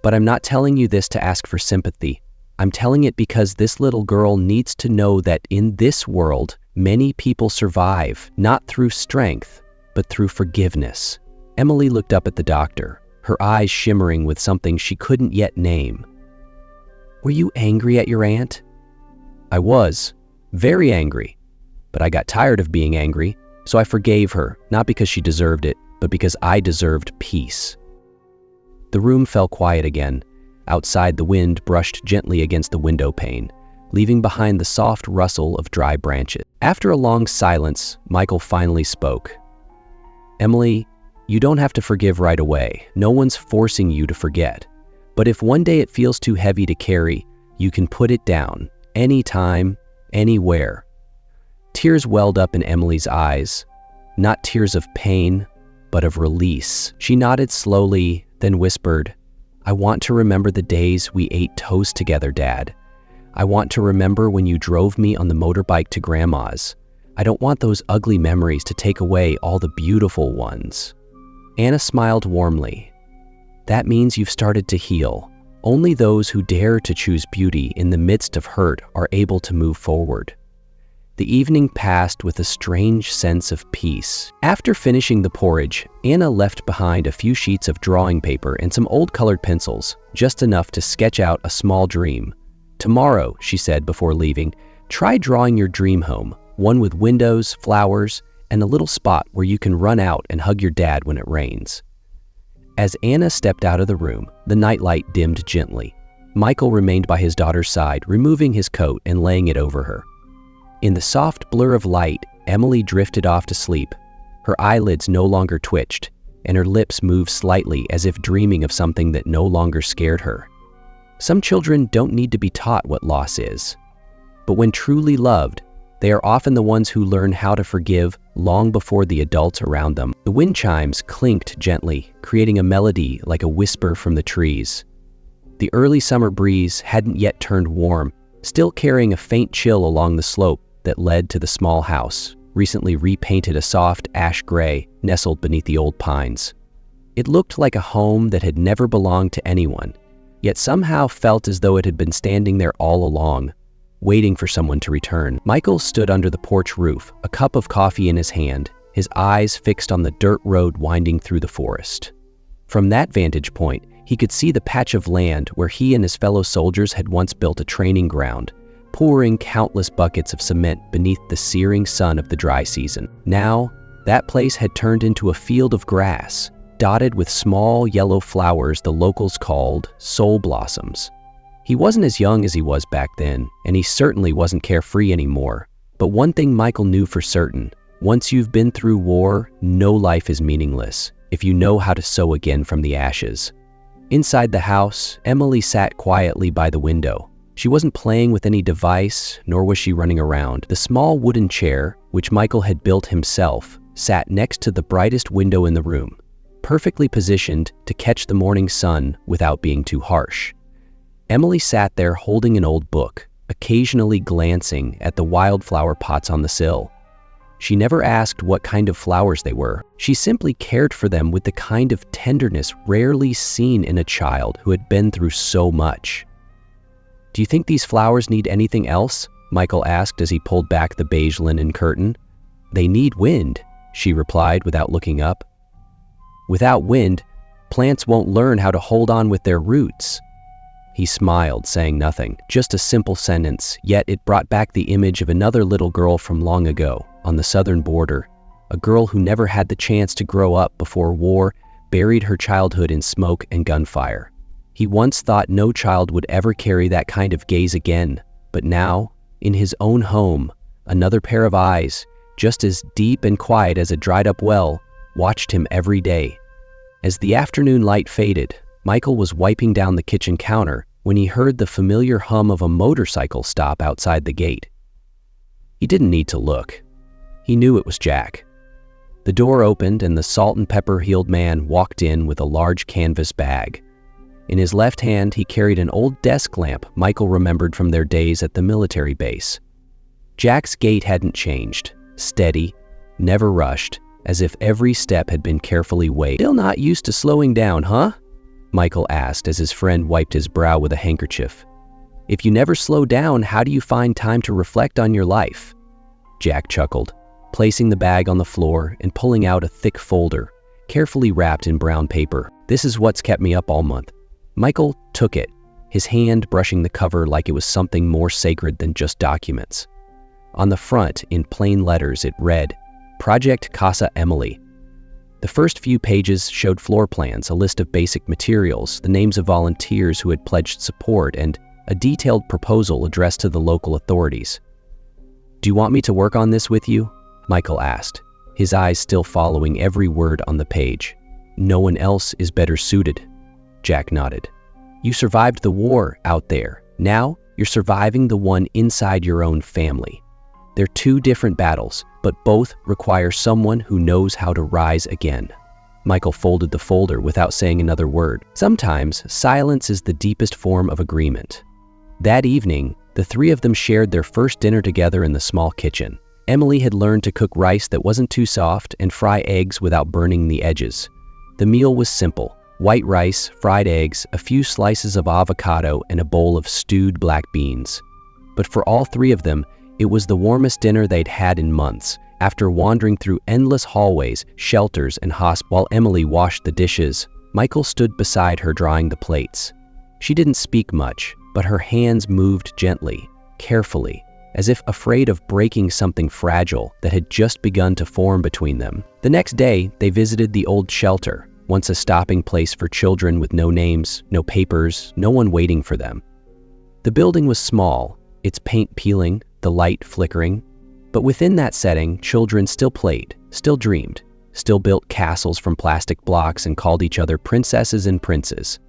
But I'm not telling you this to ask for sympathy. I'm telling it because this little girl needs to know that in this world, many people survive, not through strength, but through forgiveness. Emily looked up at the doctor, her eyes shimmering with something she couldn't yet name. Were you angry at your aunt? I was, very angry. But I got tired of being angry, so I forgave her, not because she deserved it, but because I deserved peace. The room fell quiet again. Outside, the wind brushed gently against the window pane, leaving behind the soft rustle of dry branches. After a long silence, Michael finally spoke. Emily, you don't have to forgive right away. No one's forcing you to forget. But if one day it feels too heavy to carry, you can put it down, anytime, anywhere. Tears welled up in Emily's eyes, not tears of pain, but of release. She nodded slowly, then whispered, I want to remember the days we ate toast together, Dad. I want to remember when you drove me on the motorbike to Grandma's. I don't want those ugly memories to take away all the beautiful ones. Anna smiled warmly. That means you've started to heal. Only those who dare to choose beauty in the midst of hurt are able to move forward. The evening passed with a strange sense of peace. After finishing the porridge, Anna left behind a few sheets of drawing paper and some old colored pencils, just enough to sketch out a small dream. Tomorrow, she said before leaving, try drawing your dream home, one with windows, flowers, and a little spot where you can run out and hug your dad when it rains. As Anna stepped out of the room, the nightlight dimmed gently. Michael remained by his daughter's side, removing his coat and laying it over her. In the soft blur of light, Emily drifted off to sleep. Her eyelids no longer twitched, and her lips moved slightly as if dreaming of something that no longer scared her. Some children don't need to be taught what loss is. But when truly loved, they are often the ones who learn how to forgive long before the adults around them. The wind chimes clinked gently, creating a melody like a whisper from the trees. The early summer breeze hadn't yet turned warm, still carrying a faint chill along the slope that led to the small house, recently repainted a soft ash gray, nestled beneath the old pines. It looked like a home that had never belonged to anyone, yet somehow felt as though it had been standing there all along, waiting for someone to return. Michael stood under the porch roof, a cup of coffee in his hand, his eyes fixed on the dirt road winding through the forest. From that vantage point, he could see the patch of land where he and his fellow soldiers had once built a training ground, pouring countless buckets of cement beneath the searing sun of the dry season. Now, that place had turned into a field of grass, dotted with small yellow flowers the locals called soul blossoms. He wasn't as young as he was back then, and he certainly wasn't carefree anymore. But one thing Michael knew for certain, once you've been through war, no life is meaningless if you know how to sow again from the ashes. Inside the house, Emily sat quietly by the window. She wasn't playing with any device, nor was she running around. The small wooden chair, which Michael had built himself, sat next to the brightest window in the room, perfectly positioned to catch the morning sun without being too harsh. Emily sat there holding an old book, occasionally glancing at the wildflower pots on the sill. She never asked what kind of flowers they were. She simply cared for them with the kind of tenderness rarely seen in a child who had been through so much. "Do you think these flowers need anything else?" Michael asked as he pulled back the beige linen curtain. "They need wind," she replied without looking up. "Without wind, plants won't learn how to hold on with their roots." He smiled, saying nothing, just a simple sentence, yet it brought back the image of another little girl from long ago, on the southern border, a girl who never had the chance to grow up before war buried her childhood in smoke and gunfire. He once thought no child would ever carry that kind of gaze again, but now, in his own home, another pair of eyes, just as deep and quiet as a dried-up well, watched him every day. As the afternoon light faded, Michael was wiping down the kitchen counter when he heard the familiar hum of a motorcycle stop outside the gate. He didn't need to look. He knew it was Jack. The door opened and the salt and pepper-heeled man walked in with a large canvas bag. In his left hand, he carried an old desk lamp Michael remembered from their days at the military base. Jack's gait hadn't changed, steady, never rushed, as if every step had been carefully weighed. "Still not used to slowing down, huh?" Michael asked as his friend wiped his brow with a handkerchief. "If you never slow down, how do you find time to reflect on your life?" Jack chuckled, placing the bag on the floor and pulling out a thick folder, carefully wrapped in brown paper. "This is what's kept me up all month." Michael took it, his hand brushing the cover like it was something more sacred than just documents. On the front, in plain letters, it read, "Project Casa Emily." The first few pages showed floor plans, a list of basic materials, the names of volunteers who had pledged support, and a detailed proposal addressed to the local authorities. "Do you want me to work on this with you?" Michael asked, his eyes still following every word on the page. "No one else is better suited." Jack nodded. "You survived the war out there. Now you're surviving the one inside your own family. They're two different battles, but both require someone who knows how to rise again." Michael folded the folder without saying another word. Sometimes silence is the deepest form of agreement. That evening, the three of them shared their first dinner together in the small kitchen. Emily had learned to cook rice that wasn't too soft and fry eggs without burning the edges. The meal was simple: white rice, fried eggs, a few slices of avocado, and a bowl of stewed black beans. But for all three of them, it was the warmest dinner they'd had in months. After wandering through endless hallways, shelters, and hospitals while Emily washed the dishes, Michael stood beside her drying the plates. She didn't speak much, but her hands moved gently, carefully, as if afraid of breaking something fragile that had just begun to form between them. The next day, they visited the old shelter, once a stopping place for children with no names, no papers, no one waiting for them. The building was small, its paint peeling, the light flickering, but within that setting, children still played, still dreamed, still built castles from plastic blocks and called each other princesses and princes.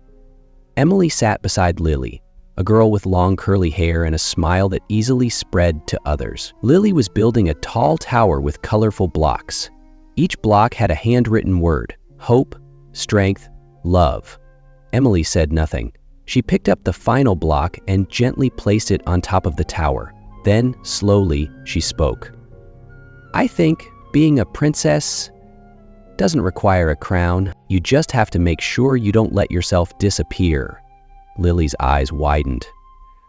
Emily sat beside Lily, a girl with long curly hair and a smile that easily spread to others. Lily was building a tall tower with colorful blocks. Each block had a handwritten word: hope, strength, love. Emily said nothing. She picked up the final block and gently placed it on top of the tower. Then, slowly, she spoke. "I think being a princess doesn't require a crown. You just have to make sure you don't let yourself disappear." Lily's eyes widened.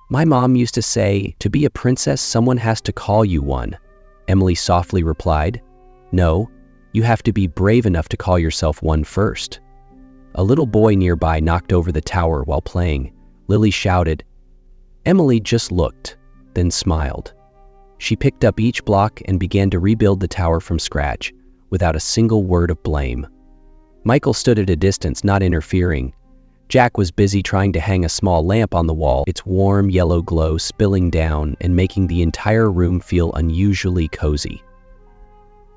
"My mom used to say, to be a princess, someone has to call you one." Emily softly replied, "No, you have to be brave enough to call yourself one first." A little boy nearby knocked over the tower while playing. Lily shouted. Emily just looked, then smiled. She picked up each block and began to rebuild the tower from scratch, without a single word of blame. Michael stood at a distance, not interfering. Jack was busy trying to hang a small lamp on the wall, its warm yellow glow spilling down and making the entire room feel unusually cozy.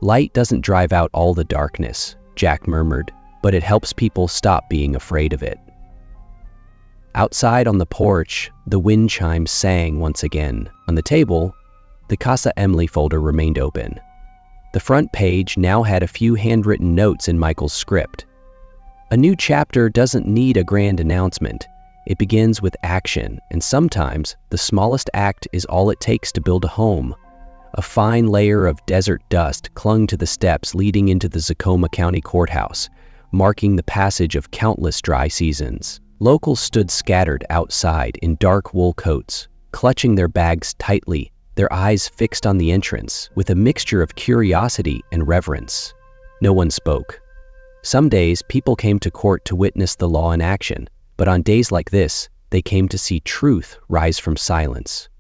"Light doesn't drive out all the darkness," Jack murmured, "but it helps people stop being afraid of it." Outside on the porch, the wind chimes sang once again. On the table, the Casa Emily folder remained open. The front page now had a few handwritten notes in Michael's script. A new chapter doesn't need a grand announcement. It begins with action, and sometimes the smallest act is all it takes to build a home. A fine layer of desert dust clung to the steps leading into the Tacoma County Courthouse, marking the passage of countless dry seasons. Locals stood scattered outside in dark wool coats, clutching their bags tightly, their eyes fixed on the entrance, with a mixture of curiosity and reverence. No one spoke. Some days, people came to court to witness the law in action, but on days like this, they came to see truth rise from silence.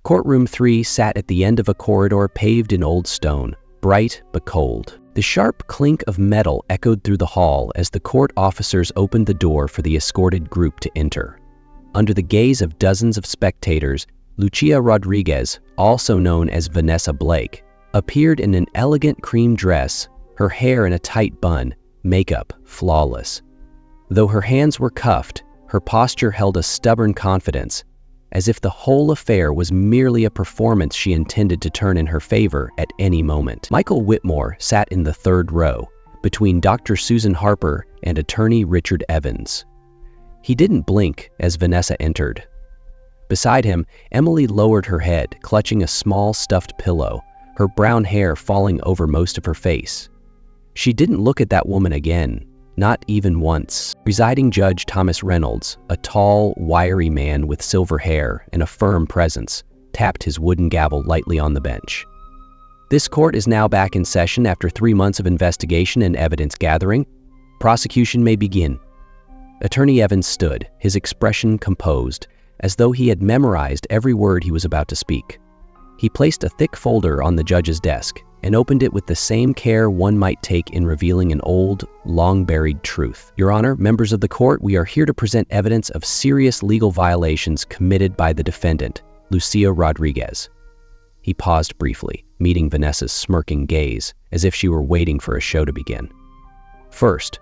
Courtroom 3 sat at the end of a corridor paved in old stone, bright but cold. The sharp clink of metal echoed through the hall as the court officers opened the door for the escorted group to enter. Under the gaze of dozens of spectators, Lucia Rodriguez, also known as Vanessa Blake, appeared in an elegant cream dress, her hair in a tight bun, makeup flawless. Though her hands were cuffed, her posture held a stubborn confidence. as if the whole affair was merely a performance she intended to turn in her favor at any moment. Michael Whitmore sat in the third row, between Dr. Susan Harper and attorney Richard Evans. He didn't blink as Vanessa entered. Beside him, Emily lowered her head, clutching a small stuffed pillow, her brown hair falling over most of her face. She didn't look at that woman again, not even once. Presiding Judge Thomas Reynolds, a tall, wiry man with silver hair and a firm presence, tapped his wooden gavel lightly on the bench. This court is now back in session after 3 months of investigation and evidence gathering. Prosecution may begin. Attorney Evans stood, his expression composed, as though he had memorized every word he was about to speak. He placed a thick folder on the judge's desk and opened it with the same care one might take in revealing an old, long-buried truth. Your Honor, members of the court, we are here to present evidence of serious legal violations committed by the defendant, Lucia Rodriguez. He paused briefly, meeting Vanessa's smirking gaze, as if she were waiting for a show to begin. First,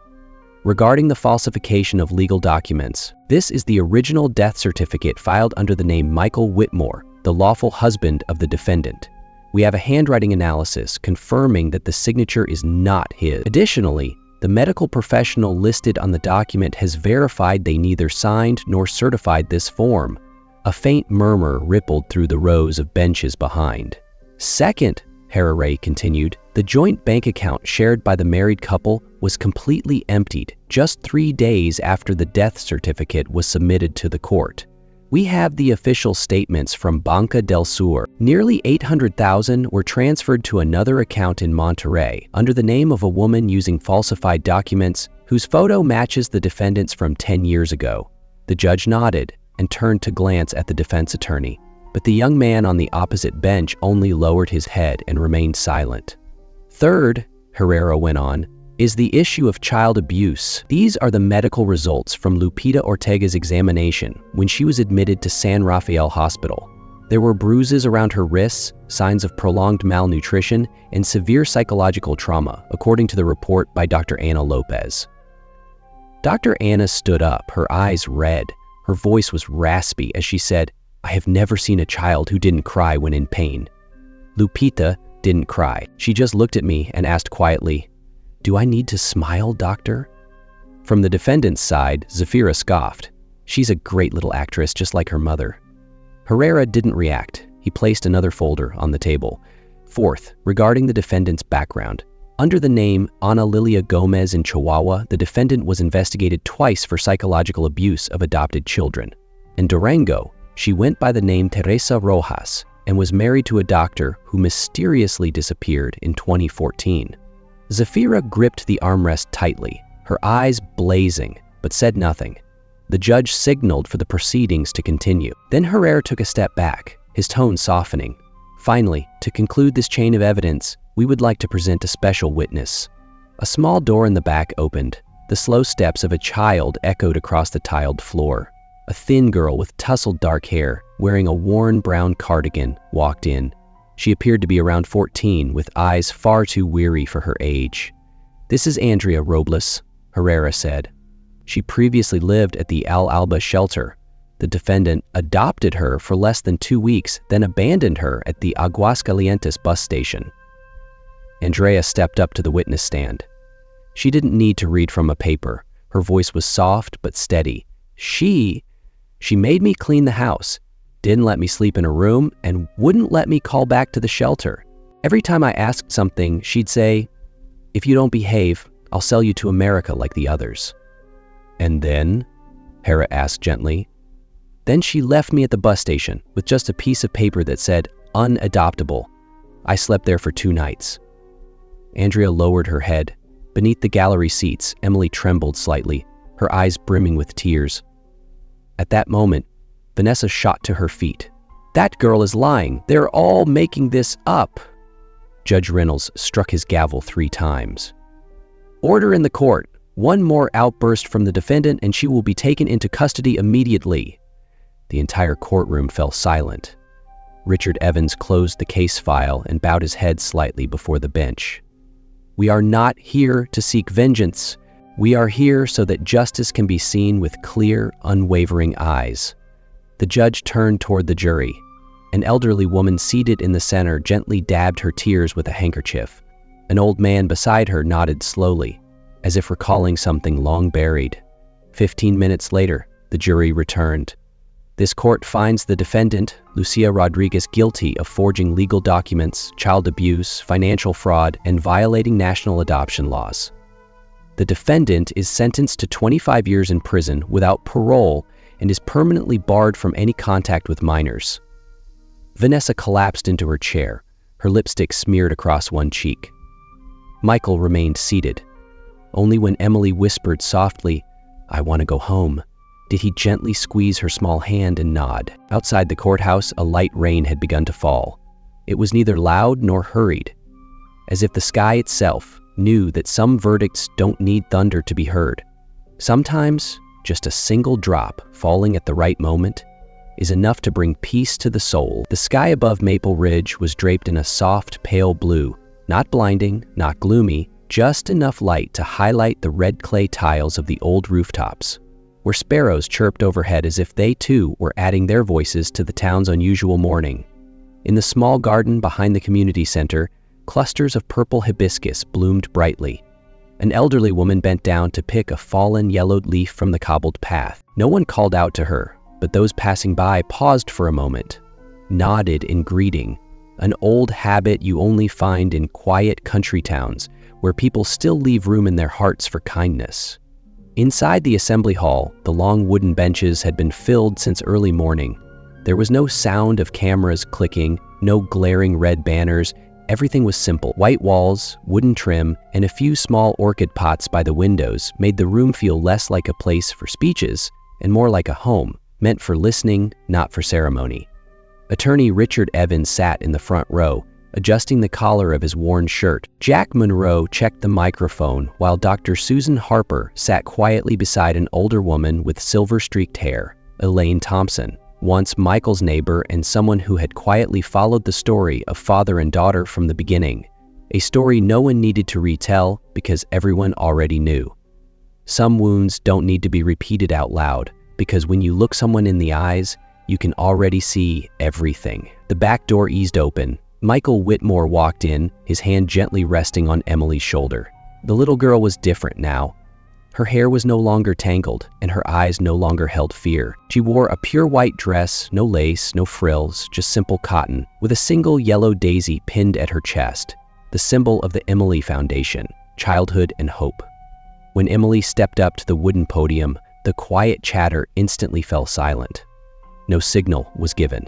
regarding the falsification of legal documents, this is the original death certificate filed under the name Michael Whitmore, the lawful husband of the defendant. We have a handwriting analysis confirming that the signature is not his. Additionally, the medical professional listed on the document has verified they neither signed nor certified this form. A faint murmur rippled through the rows of benches behind. Second, Harare continued, the joint bank account shared by the married couple was completely emptied just 3 days after the death certificate was submitted to the court. We have the official statements from Banca del Sur. Nearly $800,000 were transferred to another account in Monterrey under the name of a woman using falsified documents whose photo matches the defendant's from 10 years ago. The judge nodded and turned to glance at the defense attorney, but the young man on the opposite bench only lowered his head and remained silent. Third, Herrera went on, is the issue of child abuse. These are the medical results from Lupita Ortega's examination when she was admitted to San Rafael Hospital. There were bruises around her wrists, signs of prolonged malnutrition, and severe psychological trauma, according to the report by Dr. Ana Lopez. Dr. Ana stood up, her eyes red. Her voice was raspy as she said, I have never seen a child who didn't cry when in pain. Lupita didn't cry. She just looked at me and asked quietly, do I need to smile, doctor? From the defendant's side, Zafira scoffed. She's a great little actress, just like her mother. Herrera didn't react. He placed another folder on the table. Fourth, regarding the defendant's background. Under the name Ana Lilia Gomez in Chihuahua, the defendant was investigated twice for psychological abuse of adopted children. In Durango, she went by the name Teresa Rojas and was married to a doctor who mysteriously disappeared in 2014. Zafira gripped the armrest tightly, her eyes blazing, but said nothing. The judge signaled for the proceedings to continue. Then Herrera took a step back, his tone softening. Finally, to conclude this chain of evidence, we would like to present a special witness. A small door in the back opened. The slow steps of a child echoed across the tiled floor. A thin girl with tousled dark hair, wearing a worn brown cardigan, walked in. She appeared to be around 14, with eyes far too weary for her age. This is Andrea Robles, Herrera said. She previously lived at the Al Alba shelter. The defendant adopted her for less than 2 weeks, then abandoned her at the Aguascalientes bus station. Andrea stepped up to the witness stand. She didn't need to read from a paper. Her voice was soft but steady. She made me clean the house, didn't let me sleep in a room, and wouldn't let me call back to the shelter. Every time I asked something, she'd say, if you don't behave, I'll sell you to America like the others. And then? Hera asked gently. Then she left me at the bus station with just a piece of paper that said, unadoptable. I slept there for 2 nights. Andrea lowered her head. Beneath the gallery seats, Emily trembled slightly, her eyes brimming with tears. At that moment, Vanessa shot to her feet. That girl is lying. They're all making this up. Judge Reynolds struck his gavel 3 times. Order in the court. One more outburst from the defendant and she will be taken into custody immediately. The entire courtroom fell silent. Richard Evans closed the case file and bowed his head slightly before the bench. We are not here to seek vengeance. We are here so that justice can be seen with clear, unwavering eyes. The judge turned toward the jury. An elderly woman seated in the center gently dabbed her tears with a handkerchief. An old man beside her nodded slowly, as if recalling something long buried. 15 minutes later, the jury returned. This court finds the defendant, Lucia Rodriguez, guilty of forging legal documents, child abuse, financial fraud, and violating national adoption laws. The defendant is sentenced to 25 years in prison without parole and is permanently barred from any contact with minors. Vanessa collapsed into her chair, her lipstick smeared across one cheek. Michael remained seated. Only when Emily whispered softly, "I want to go home," did he gently squeeze her small hand and nod. Outside the courthouse, a light rain had begun to fall. It was neither loud nor hurried, as if the sky itself knew that some verdicts don't need thunder to be heard. Sometimes, just a single drop falling at the right moment is enough to bring peace to the soul. The sky above Maple Ridge was draped in a soft, pale blue, not blinding, not gloomy, just enough light to highlight the red clay tiles of the old rooftops, where sparrows chirped overhead as if they too were adding their voices to the town's unusual morning. In the small garden behind the community center, clusters of purple hibiscus bloomed brightly. An elderly woman bent down to pick a fallen yellowed leaf from the cobbled path. No one called out to her, but those passing by paused for a moment, nodded in greeting, an old habit you only find in quiet country towns where people still leave room in their hearts for kindness. Inside the assembly hall, the long wooden benches had been filled since early morning. There was no sound of cameras clicking, no glaring red banners. Everything was simple. White walls, wooden trim, and a few small orchid pots by the windows made the room feel less like a place for speeches and more like a home, meant for listening, not for ceremony. Attorney Richard Evans sat in the front row, adjusting the collar of his worn shirt. Jack Monroe checked the microphone while Dr. Susan Harper sat quietly beside an older woman with silver-streaked hair, Elaine Thompson, once Michael's neighbor and someone who had quietly followed the story of father and daughter from the beginning, a story no one needed to retell because everyone already knew. Some wounds don't need to be repeated out loud, because when you look someone in the eyes, you can already see everything. The back door eased open. Michael Whitmore walked in, his hand gently resting on Emily's shoulder. The little girl was different now. Her hair was no longer tangled, and her eyes no longer held fear. She wore a pure white dress, no lace, no frills, just simple cotton, with a single yellow daisy pinned at her chest, the symbol of the Emily Foundation, childhood and hope. When Emily stepped up to the wooden podium, the quiet chatter instantly fell silent. No signal was given.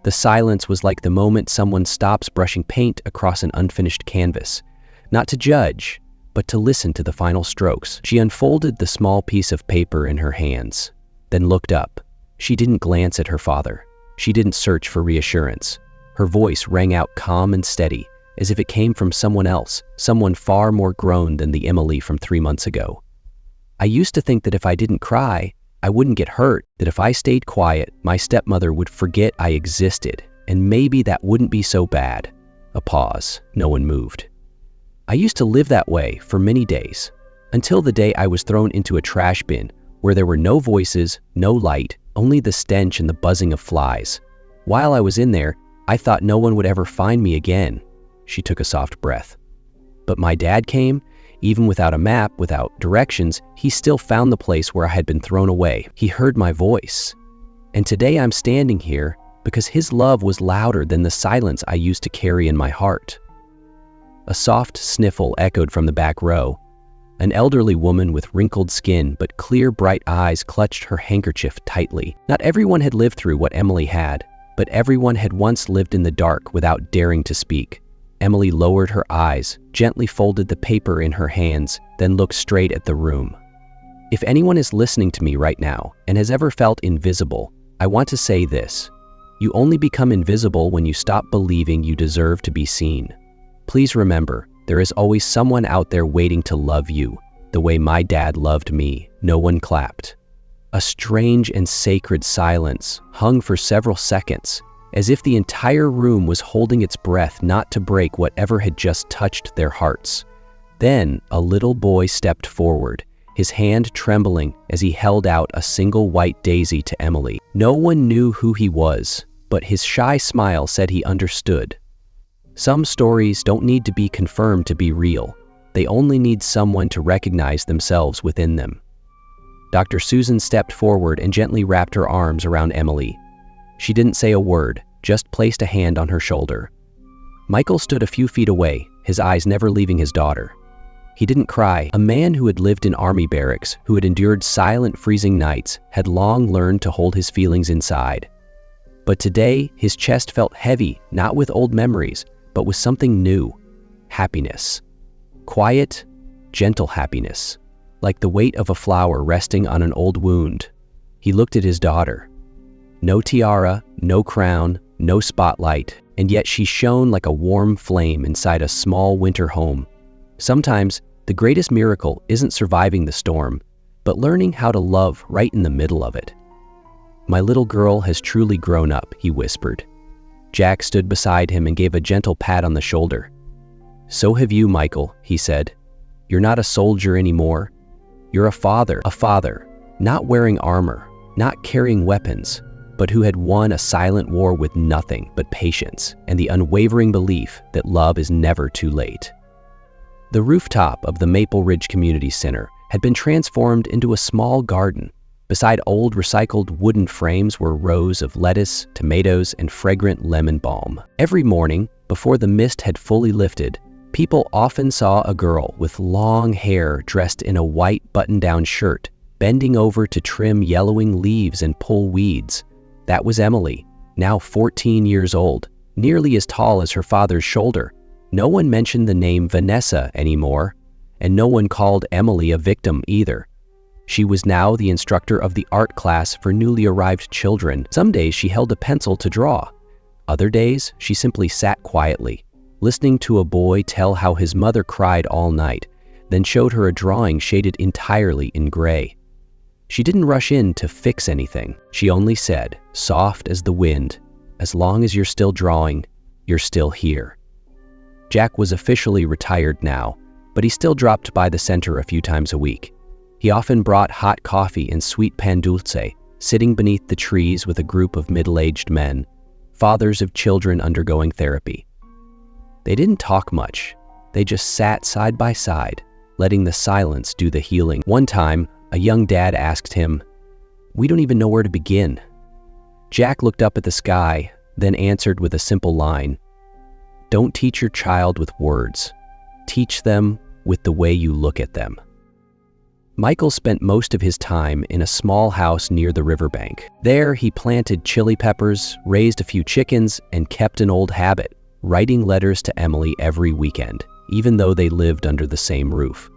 The silence was like the moment someone stops brushing paint across an unfinished canvas, not to judge, but to listen to the final strokes. She unfolded the small piece of paper in her hands, then looked up. She didn't glance at her father. She didn't search for reassurance. Her voice rang out calm and steady, as if it came from someone else, someone far more grown than the Emily from 3 months ago. I used to think that if I didn't cry, I wouldn't get hurt, that if I stayed quiet, my stepmother would forget I existed, and maybe that wouldn't be so bad. A pause. No one moved. I used to live that way for many days, until the day I was thrown into a trash bin where there were no voices, no light, only the stench and the buzzing of flies. While I was in there, I thought no one would ever find me again. She took a soft breath. But my dad came. Even without a map, without directions, he still found the place where I had been thrown away. He heard my voice. And today I'm standing here because his love was louder than the silence I used to carry in my heart. A soft sniffle echoed from the back row. An elderly woman with wrinkled skin but clear, bright eyes clutched her handkerchief tightly. Not everyone had lived through what Emily had, but everyone had once lived in the dark without daring to speak. Emily lowered her eyes, gently folded the paper in her hands, then looked straight at the room. If anyone is listening to me right now and has ever felt invisible, I want to say this. You only become invisible when you stop believing you deserve to be seen. Please remember, there is always someone out there waiting to love you, the way my dad loved me. No one clapped. A strange and sacred silence hung for several seconds, as if the entire room was holding its breath not to break whatever had just touched their hearts. Then a little boy stepped forward, his hand trembling as he held out a single white daisy to Emily. No one knew who he was, but his shy smile said he understood. Some stories don't need to be confirmed to be real. They only need someone to recognize themselves within them. Dr. Susan stepped forward and gently wrapped her arms around Emily. She didn't say a word, just placed a hand on her shoulder. Michael stood a few feet away, his eyes never leaving his daughter. He didn't cry. A man who had lived in army barracks, who had endured silent, freezing nights, had long learned to hold his feelings inside. But today, his chest felt heavy, not with old memories, but with something new: happiness. Quiet, gentle happiness, like the weight of a flower resting on an old wound. He looked at his daughter. No tiara, no crown, no spotlight, and yet she shone like a warm flame inside a small winter home. Sometimes, the greatest miracle isn't surviving the storm, but learning how to love right in the middle of it. "My little girl has truly grown up," he whispered. Jack stood beside him and gave a gentle pat on the shoulder. "So have you, Michael," he said. "You're not a soldier anymore. You're a father, not wearing armor, not carrying weapons, but who had won a silent war with nothing but patience and the unwavering belief that love is never too late." The rooftop of the Maple Ridge Community Center had been transformed into a small garden. Beside old recycled wooden frames were rows of lettuce, tomatoes, and fragrant lemon balm. Every morning, before the mist had fully lifted, people often saw a girl with long hair dressed in a white button-down shirt, bending over to trim yellowing leaves and pull weeds. That was Emily, now 14 years old, nearly as tall as her father's shoulder. No one mentioned the name Vanessa anymore, and no one called Emily a victim either. She was now the instructor of the art class for newly arrived children. Some days she held a pencil to draw. Other days, she simply sat quietly, listening to a boy tell how his mother cried all night, then showed her a drawing shaded entirely in gray. She didn't rush in to fix anything. She only said, soft as the wind, "As long as you're still drawing, you're still here." Jack was officially retired now, but he still dropped by the center a few times a week. He often brought hot coffee and sweet pan dulce, sitting beneath the trees with a group of middle-aged men, fathers of children undergoing therapy. They didn't talk much. They just sat side by side, letting the silence do the healing. One time, a young dad asked him, "We don't even know where to begin." Jack looked up at the sky, then answered with a simple line, "Don't teach your child with words. Teach them with the way you look at them." Michael spent most of his time in a small house near the riverbank. There, he planted chili peppers, raised a few chickens, and kept an old habit, writing letters to Emily every weekend, even though they lived under the same roof.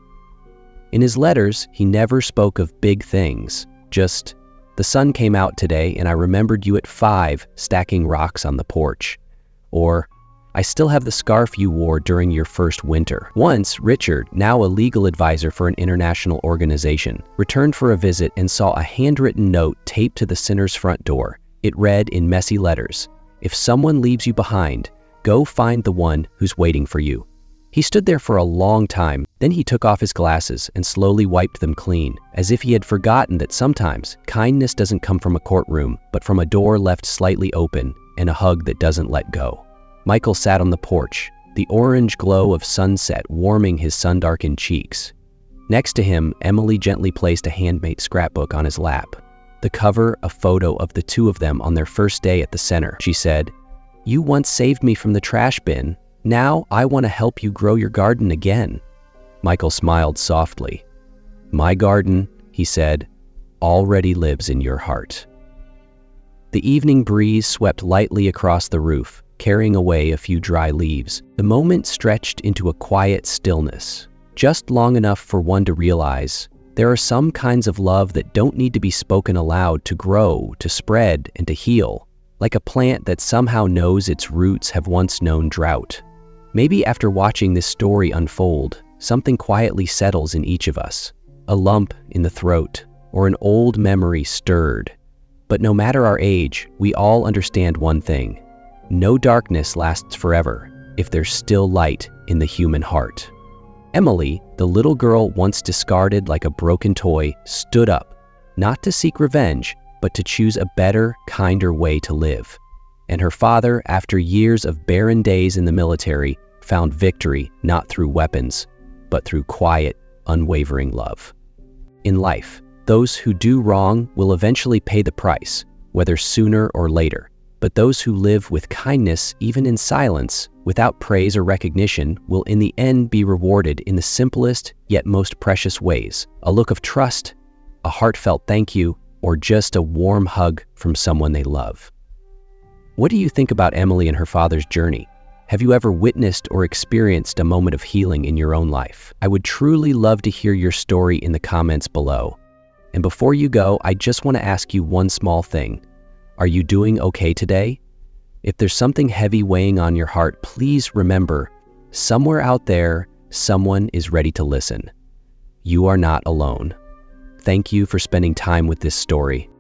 In his letters, he never spoke of big things, just, "The sun came out today and I remembered you at 5 stacking rocks on the porch," or, "I still have the scarf you wore during your first winter." Once, Richard, now a legal advisor for an international organization, returned for a visit and saw a handwritten note taped to the center's front door. It read in messy letters, "If someone leaves you behind, go find the one who's waiting for you." He stood there for a long time, then he took off his glasses and slowly wiped them clean, as if he had forgotten that sometimes kindness doesn't come from a courtroom, but from a door left slightly open and a hug that doesn't let go. Michael sat on the porch, the orange glow of sunset warming his sun-darkened cheeks. Next to him, Emily gently placed a handmade scrapbook on his lap. The cover, a photo of the two of them on their first day at the center. She said, "You once saved me from the trash bin. Now I want to help you grow your garden again." Michael smiled softly. "My garden," he said, "already lives in your heart." The evening breeze swept lightly across the roof, carrying away a few dry leaves. The moment stretched into a quiet stillness, just long enough for one to realize there are some kinds of love that don't need to be spoken aloud to grow, to spread, and to heal, like a plant that somehow knows its roots have once known drought. Maybe after watching this story unfold, something quietly settles in each of us, a lump in the throat, or an old memory stirred. But no matter our age, we all understand one thing: no darkness lasts forever if there's still light in the human heart. Emily, the little girl once discarded like a broken toy, stood up, not to seek revenge, but to choose a better, kinder way to live. And her father, after years of barren days in the military, found victory not through weapons, but through quiet, unwavering love. In life, those who do wrong will eventually pay the price, whether sooner or later. But those who live with kindness, even in silence, without praise or recognition, will in the end be rewarded in the simplest yet most precious ways: a look of trust, a heartfelt thank you, or just a warm hug from someone they love. What do you think about Emily and her father's journey? Have you ever witnessed or experienced a moment of healing in your own life? I would truly love to hear your story in the comments below. And before you go, I just want to ask you one small thing. Are you doing okay today? If there's something heavy weighing on your heart, please remember, somewhere out there, someone is ready to listen. You are not alone. Thank you for spending time with this story.